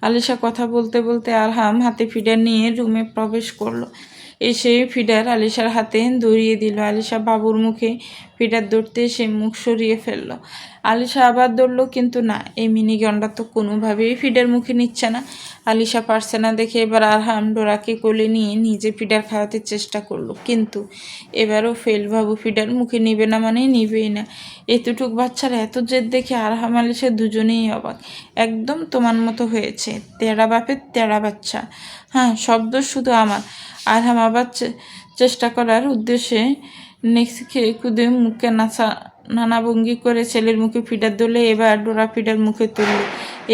আলিশা কথা বলতে বলতে আরহাম হাতে ফিডার নিয়ে রুমে প্রবেশ করলো। এসে ফিডার আলিশার হাতে ধরিয়ে দিল। আলিশা বাবুর মুখে ফিডার ধরতে সে মুখ সরিয়ে ফেলল। আলিশা আবার ধরলো, কিন্তু না, এই মিনি গন্ডা তো কোনোভাবেই ফিডার মুখে নিচ্ছে না। আলিশা পারছে না দেখে এবার আরহাম ডোরাকে কোলে নিয়ে নিজে ফিডার খাওয়াতে চেষ্টা করলো, কিন্তু এবারও ফেল। বাবু ফিডার মুখে নিবে না মানে নিবেই না। এতটুক বাচ্চারা এত জেদ দেখে আরহাম আলিশা দুজনেই অবাক। একদম তোমার মতো হয়েছে, তেড়া বাপের তেড়া বাচ্চা। হ্যাঁ, শব্দ শুধু আমার। আরহাম আবার চেষ্টা করার উদ্দেশ্যে নেক্সট খেয়ে খুদে মুখে নানা ভঙ্গি করে ছেলের মুখে ফিডার দিলে এবার ডোরা ফিডার মুখে তুলল।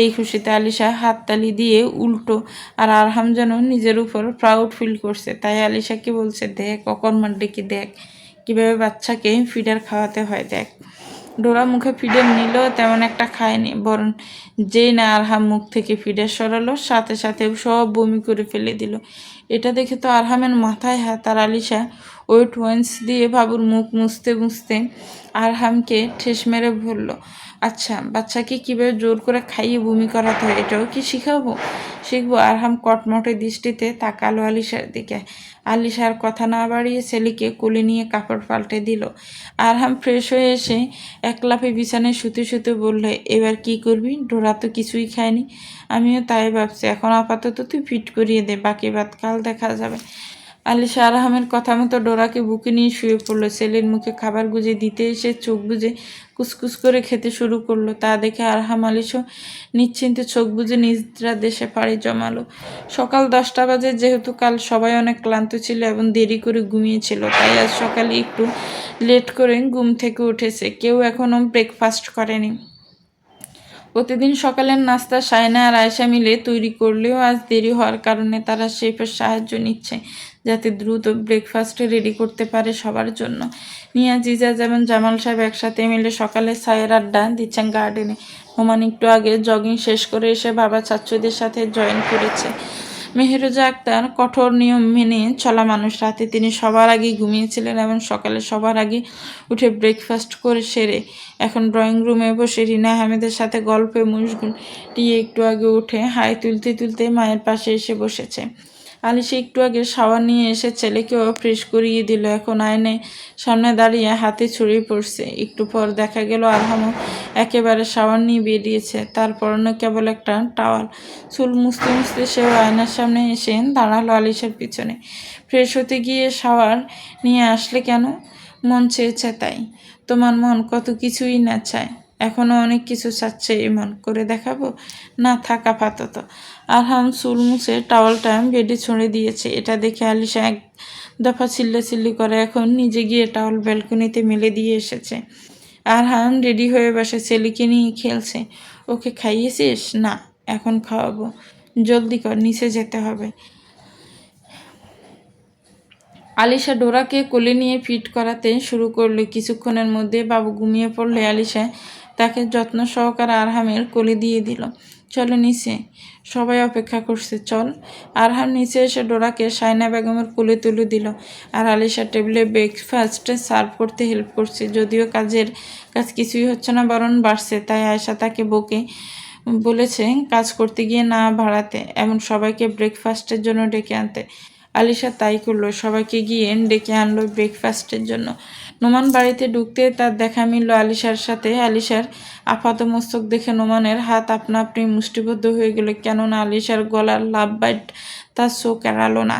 এই খুশিতে আলিশা হাততালি দিয়ে উল্টো, আর আরহাম যেন নিজের উপর প্রাউড ফিল করছে। তাই আলিশাকে বলছে, দেখ অকর্মার ডেকে দেখ কীভাবে বাচ্চাকে ফিডার খাওয়াতে হয়, দেখ। ডোরা মুখে ফিডার নিলেও তেমন একটা খায়নি, বরং যেই না আরহাম মুখ থেকে ফিডার সরালো সাথে সাথে সব বমি করে ফেলে দিল। এটা দেখে তো আরহামের মাথায় হাত, আর আলিশা ওয়েট ওয়াইন্স দিয়ে বাবুর মুখ মুছতে মুছতে আরহামকে ঠেস মেরে বলল, আচ্ছা বাচ্চাকে কীভাবে জোর করে খাইয়ে বমি করাতে হয় এটাও কি শিখবো? আরহাম কটমটে দৃষ্টিতে তাকালো আলিশার দিকে। আলিশার কথা না বাড়িয়ে সেলিকে কোলে নিয়ে কাপড় পাল্টে দিল। আরহাম ফ্রেশ হয়ে এসে এক লাফে বিছানায় শুতে শুতে বললে, এবার কি করবি? ডোরা তো কিছুই খায়নি। আমিও তাই ভাবছি, এখন আপাতত তুই ফিট করিয়ে দে, বাকি বাদ কাল দেখা যাবে। আলিশা আরহামের কথা মতো ডোরাকে বুকে নিয়ে শুয়ে পড়লো। ছেলের মুখে খাবার গুজে দিতে এসে চোখ বুজে কুসকুস করে খেতে শুরু করলো। তা দেখে আরহাম আলিশও নিশ্চিন্তে চোখ বুজে নিদ্রা দেশে পাড়ি জমালো। সকাল 10টা বাজে। যেহেতু কাল সবাই অনেক ক্লান্ত ছিল এবং দেরি করে ঘুমিয়েছিল, তাই আজ সকালে একটু লেট করে ঘুম থেকে উঠেছে। কেউ এখনও ব্রেকফাস্ট করেনি। প্রতিদিন সকালের নাস্তা সায়না আর আয়েশা মিলে তৈরি করলেও আজ দেরি হওয়ার কারণে তারা শেফের সাহায্য নিচ্ছে, যাতে দ্রুত ব্রেকফাস্ট রেডি করতে পারে সবার জন্য। নিয়া, জিজা যেমন জামাল সাহেব একসাথে মিলে সকালে চায়ের আড্ডা দিচ্ছেন গার্ডেনে। নোমান একটু আগে জগিং শেষ করে এসে বাবা চাচ্চুদের সাথে জয়েন করেছে। মেহেরুজা আক্তার কঠোর নিয়ম মেনে চলা মানুষ। রাতে তিনি সবার আগে ঘুমিয়েছিলেন এবং সকালে সবার আগে উঠে ব্রেকফাস্ট করে সেরে এখন ড্রয়িং রুমে বসে রিনা আহমেদের সাথে গল্পে মশগুল। টিয়ে একটু আগে উঠে হাই তুলতে তুলতে মায়ের পাশে এসে বসেছে। আলিশা একটু আগে শাওয়ার নিয়ে এসে ছেলেকেও ফ্রেশ করিয়ে দিল। এখন আয়নায় সামনে দাঁড়িয়ে হাতে ছড়িয়ে পড়ছে। একটু পর দেখা গেল আরহামও একেবারে শাওয়ার নিয়ে বেরিয়েছে। তার পরনে কেবল একটা টাওয়াল। চুল মুছতে মুছতে সেও আয়নার সামনে এসে দাঁড়ালো আলিশার পিছনে। ফ্রেশ হতে গিয়ে শাওয়ার নিয়ে আসলে কেন? মন চেয়েছে তাই। তোমার মন কত কিছুই না চায়। এখনও অনেক কিছু চাচ্ছে এমন করে দেখাবো? না, থাক আপাতত। আরহাম চুল মুছে টাওয়ালটা বেডে ছুঁড়ে দিয়েছে। এটা দেখে আলিশা এক দফা চিল্লাচিল্লি করে এখন নিজে গিয়ে টাওয়াল ব্যালকনিতে মেলে দিয়ে এসেছে। আরহাম রেডি হয়ে বসে, ছেলেকে নিয়ে খেলছে। ওকে খাইয়েছিস? না, এখন খাওয়াবো। জলদি কর, নিচে যেতে হবে। আলিশা ডোরাকে কোলে নিয়ে ফিট করাতে শুরু করলো। কিছুক্ষণের মধ্যে বাবু ঘুমিয়ে পড়লে আলিশা তাকে যত্ন সহকারে আরহামের কোলে দিয়ে দিল। চলো নিচে, সবাই অপেক্ষা করছে, চল। আরহাম নিচে এসে ডোরাকে সায়না বেগমের কোলে তুলে দিল আর আলিশা টেবিলে ব্রেকফাস্ট সার্ভ করতে হেল্প করছে। যদিও কাজের কাজ কিছুই হচ্ছে না, বরং বাড়ছে। তাই আয়েশা তাকে বকে বলেছে কাজ করতে গিয়ে না বাড়াতে, এমন সবাইকে ব্রেকফাস্টের জন্য ডেকে আনতে। আলিশা তাই করলো, সবাইকে গিয়ে ডেকে আনলো ব্রেকফাস্টের জন্য। নোমান বাড়িতে ঢুকতে তার দেখা মিলল আলিশার সাথে। আলিশার আপাতমস্তক দেখে নোমানের হাত আপনা আপনি মুষ্টিবদ্ধ হয়ে গেল, কেননা আলিশার গলার লাভ বাইট তার চোখ এড়ালো না।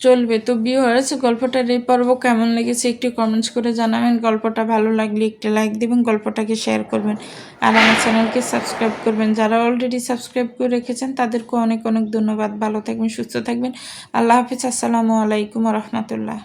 চলবে তো ভিউয়ার্স, গল্পটার এই পর্ব কেমন লেগেছে একটু কমেন্টস করে জানাবেন। গল্পটা ভালো লাগলে একটি লাইক দেবেন, গল্পটাকে শেয়ার করবেন আর আমার চ্যানেলকে সাবস্ক্রাইব করবেন। যারা অলরেডি সাবস্ক্রাইব করে রেখেছেন তাদেরকে অনেক অনেক ধন্যবাদ। ভালো থাকবেন, সুস্থ থাকবেন। আল্লাহ হাফিজ। আসসালামু আলাইকুম রহমতুল্লাহ।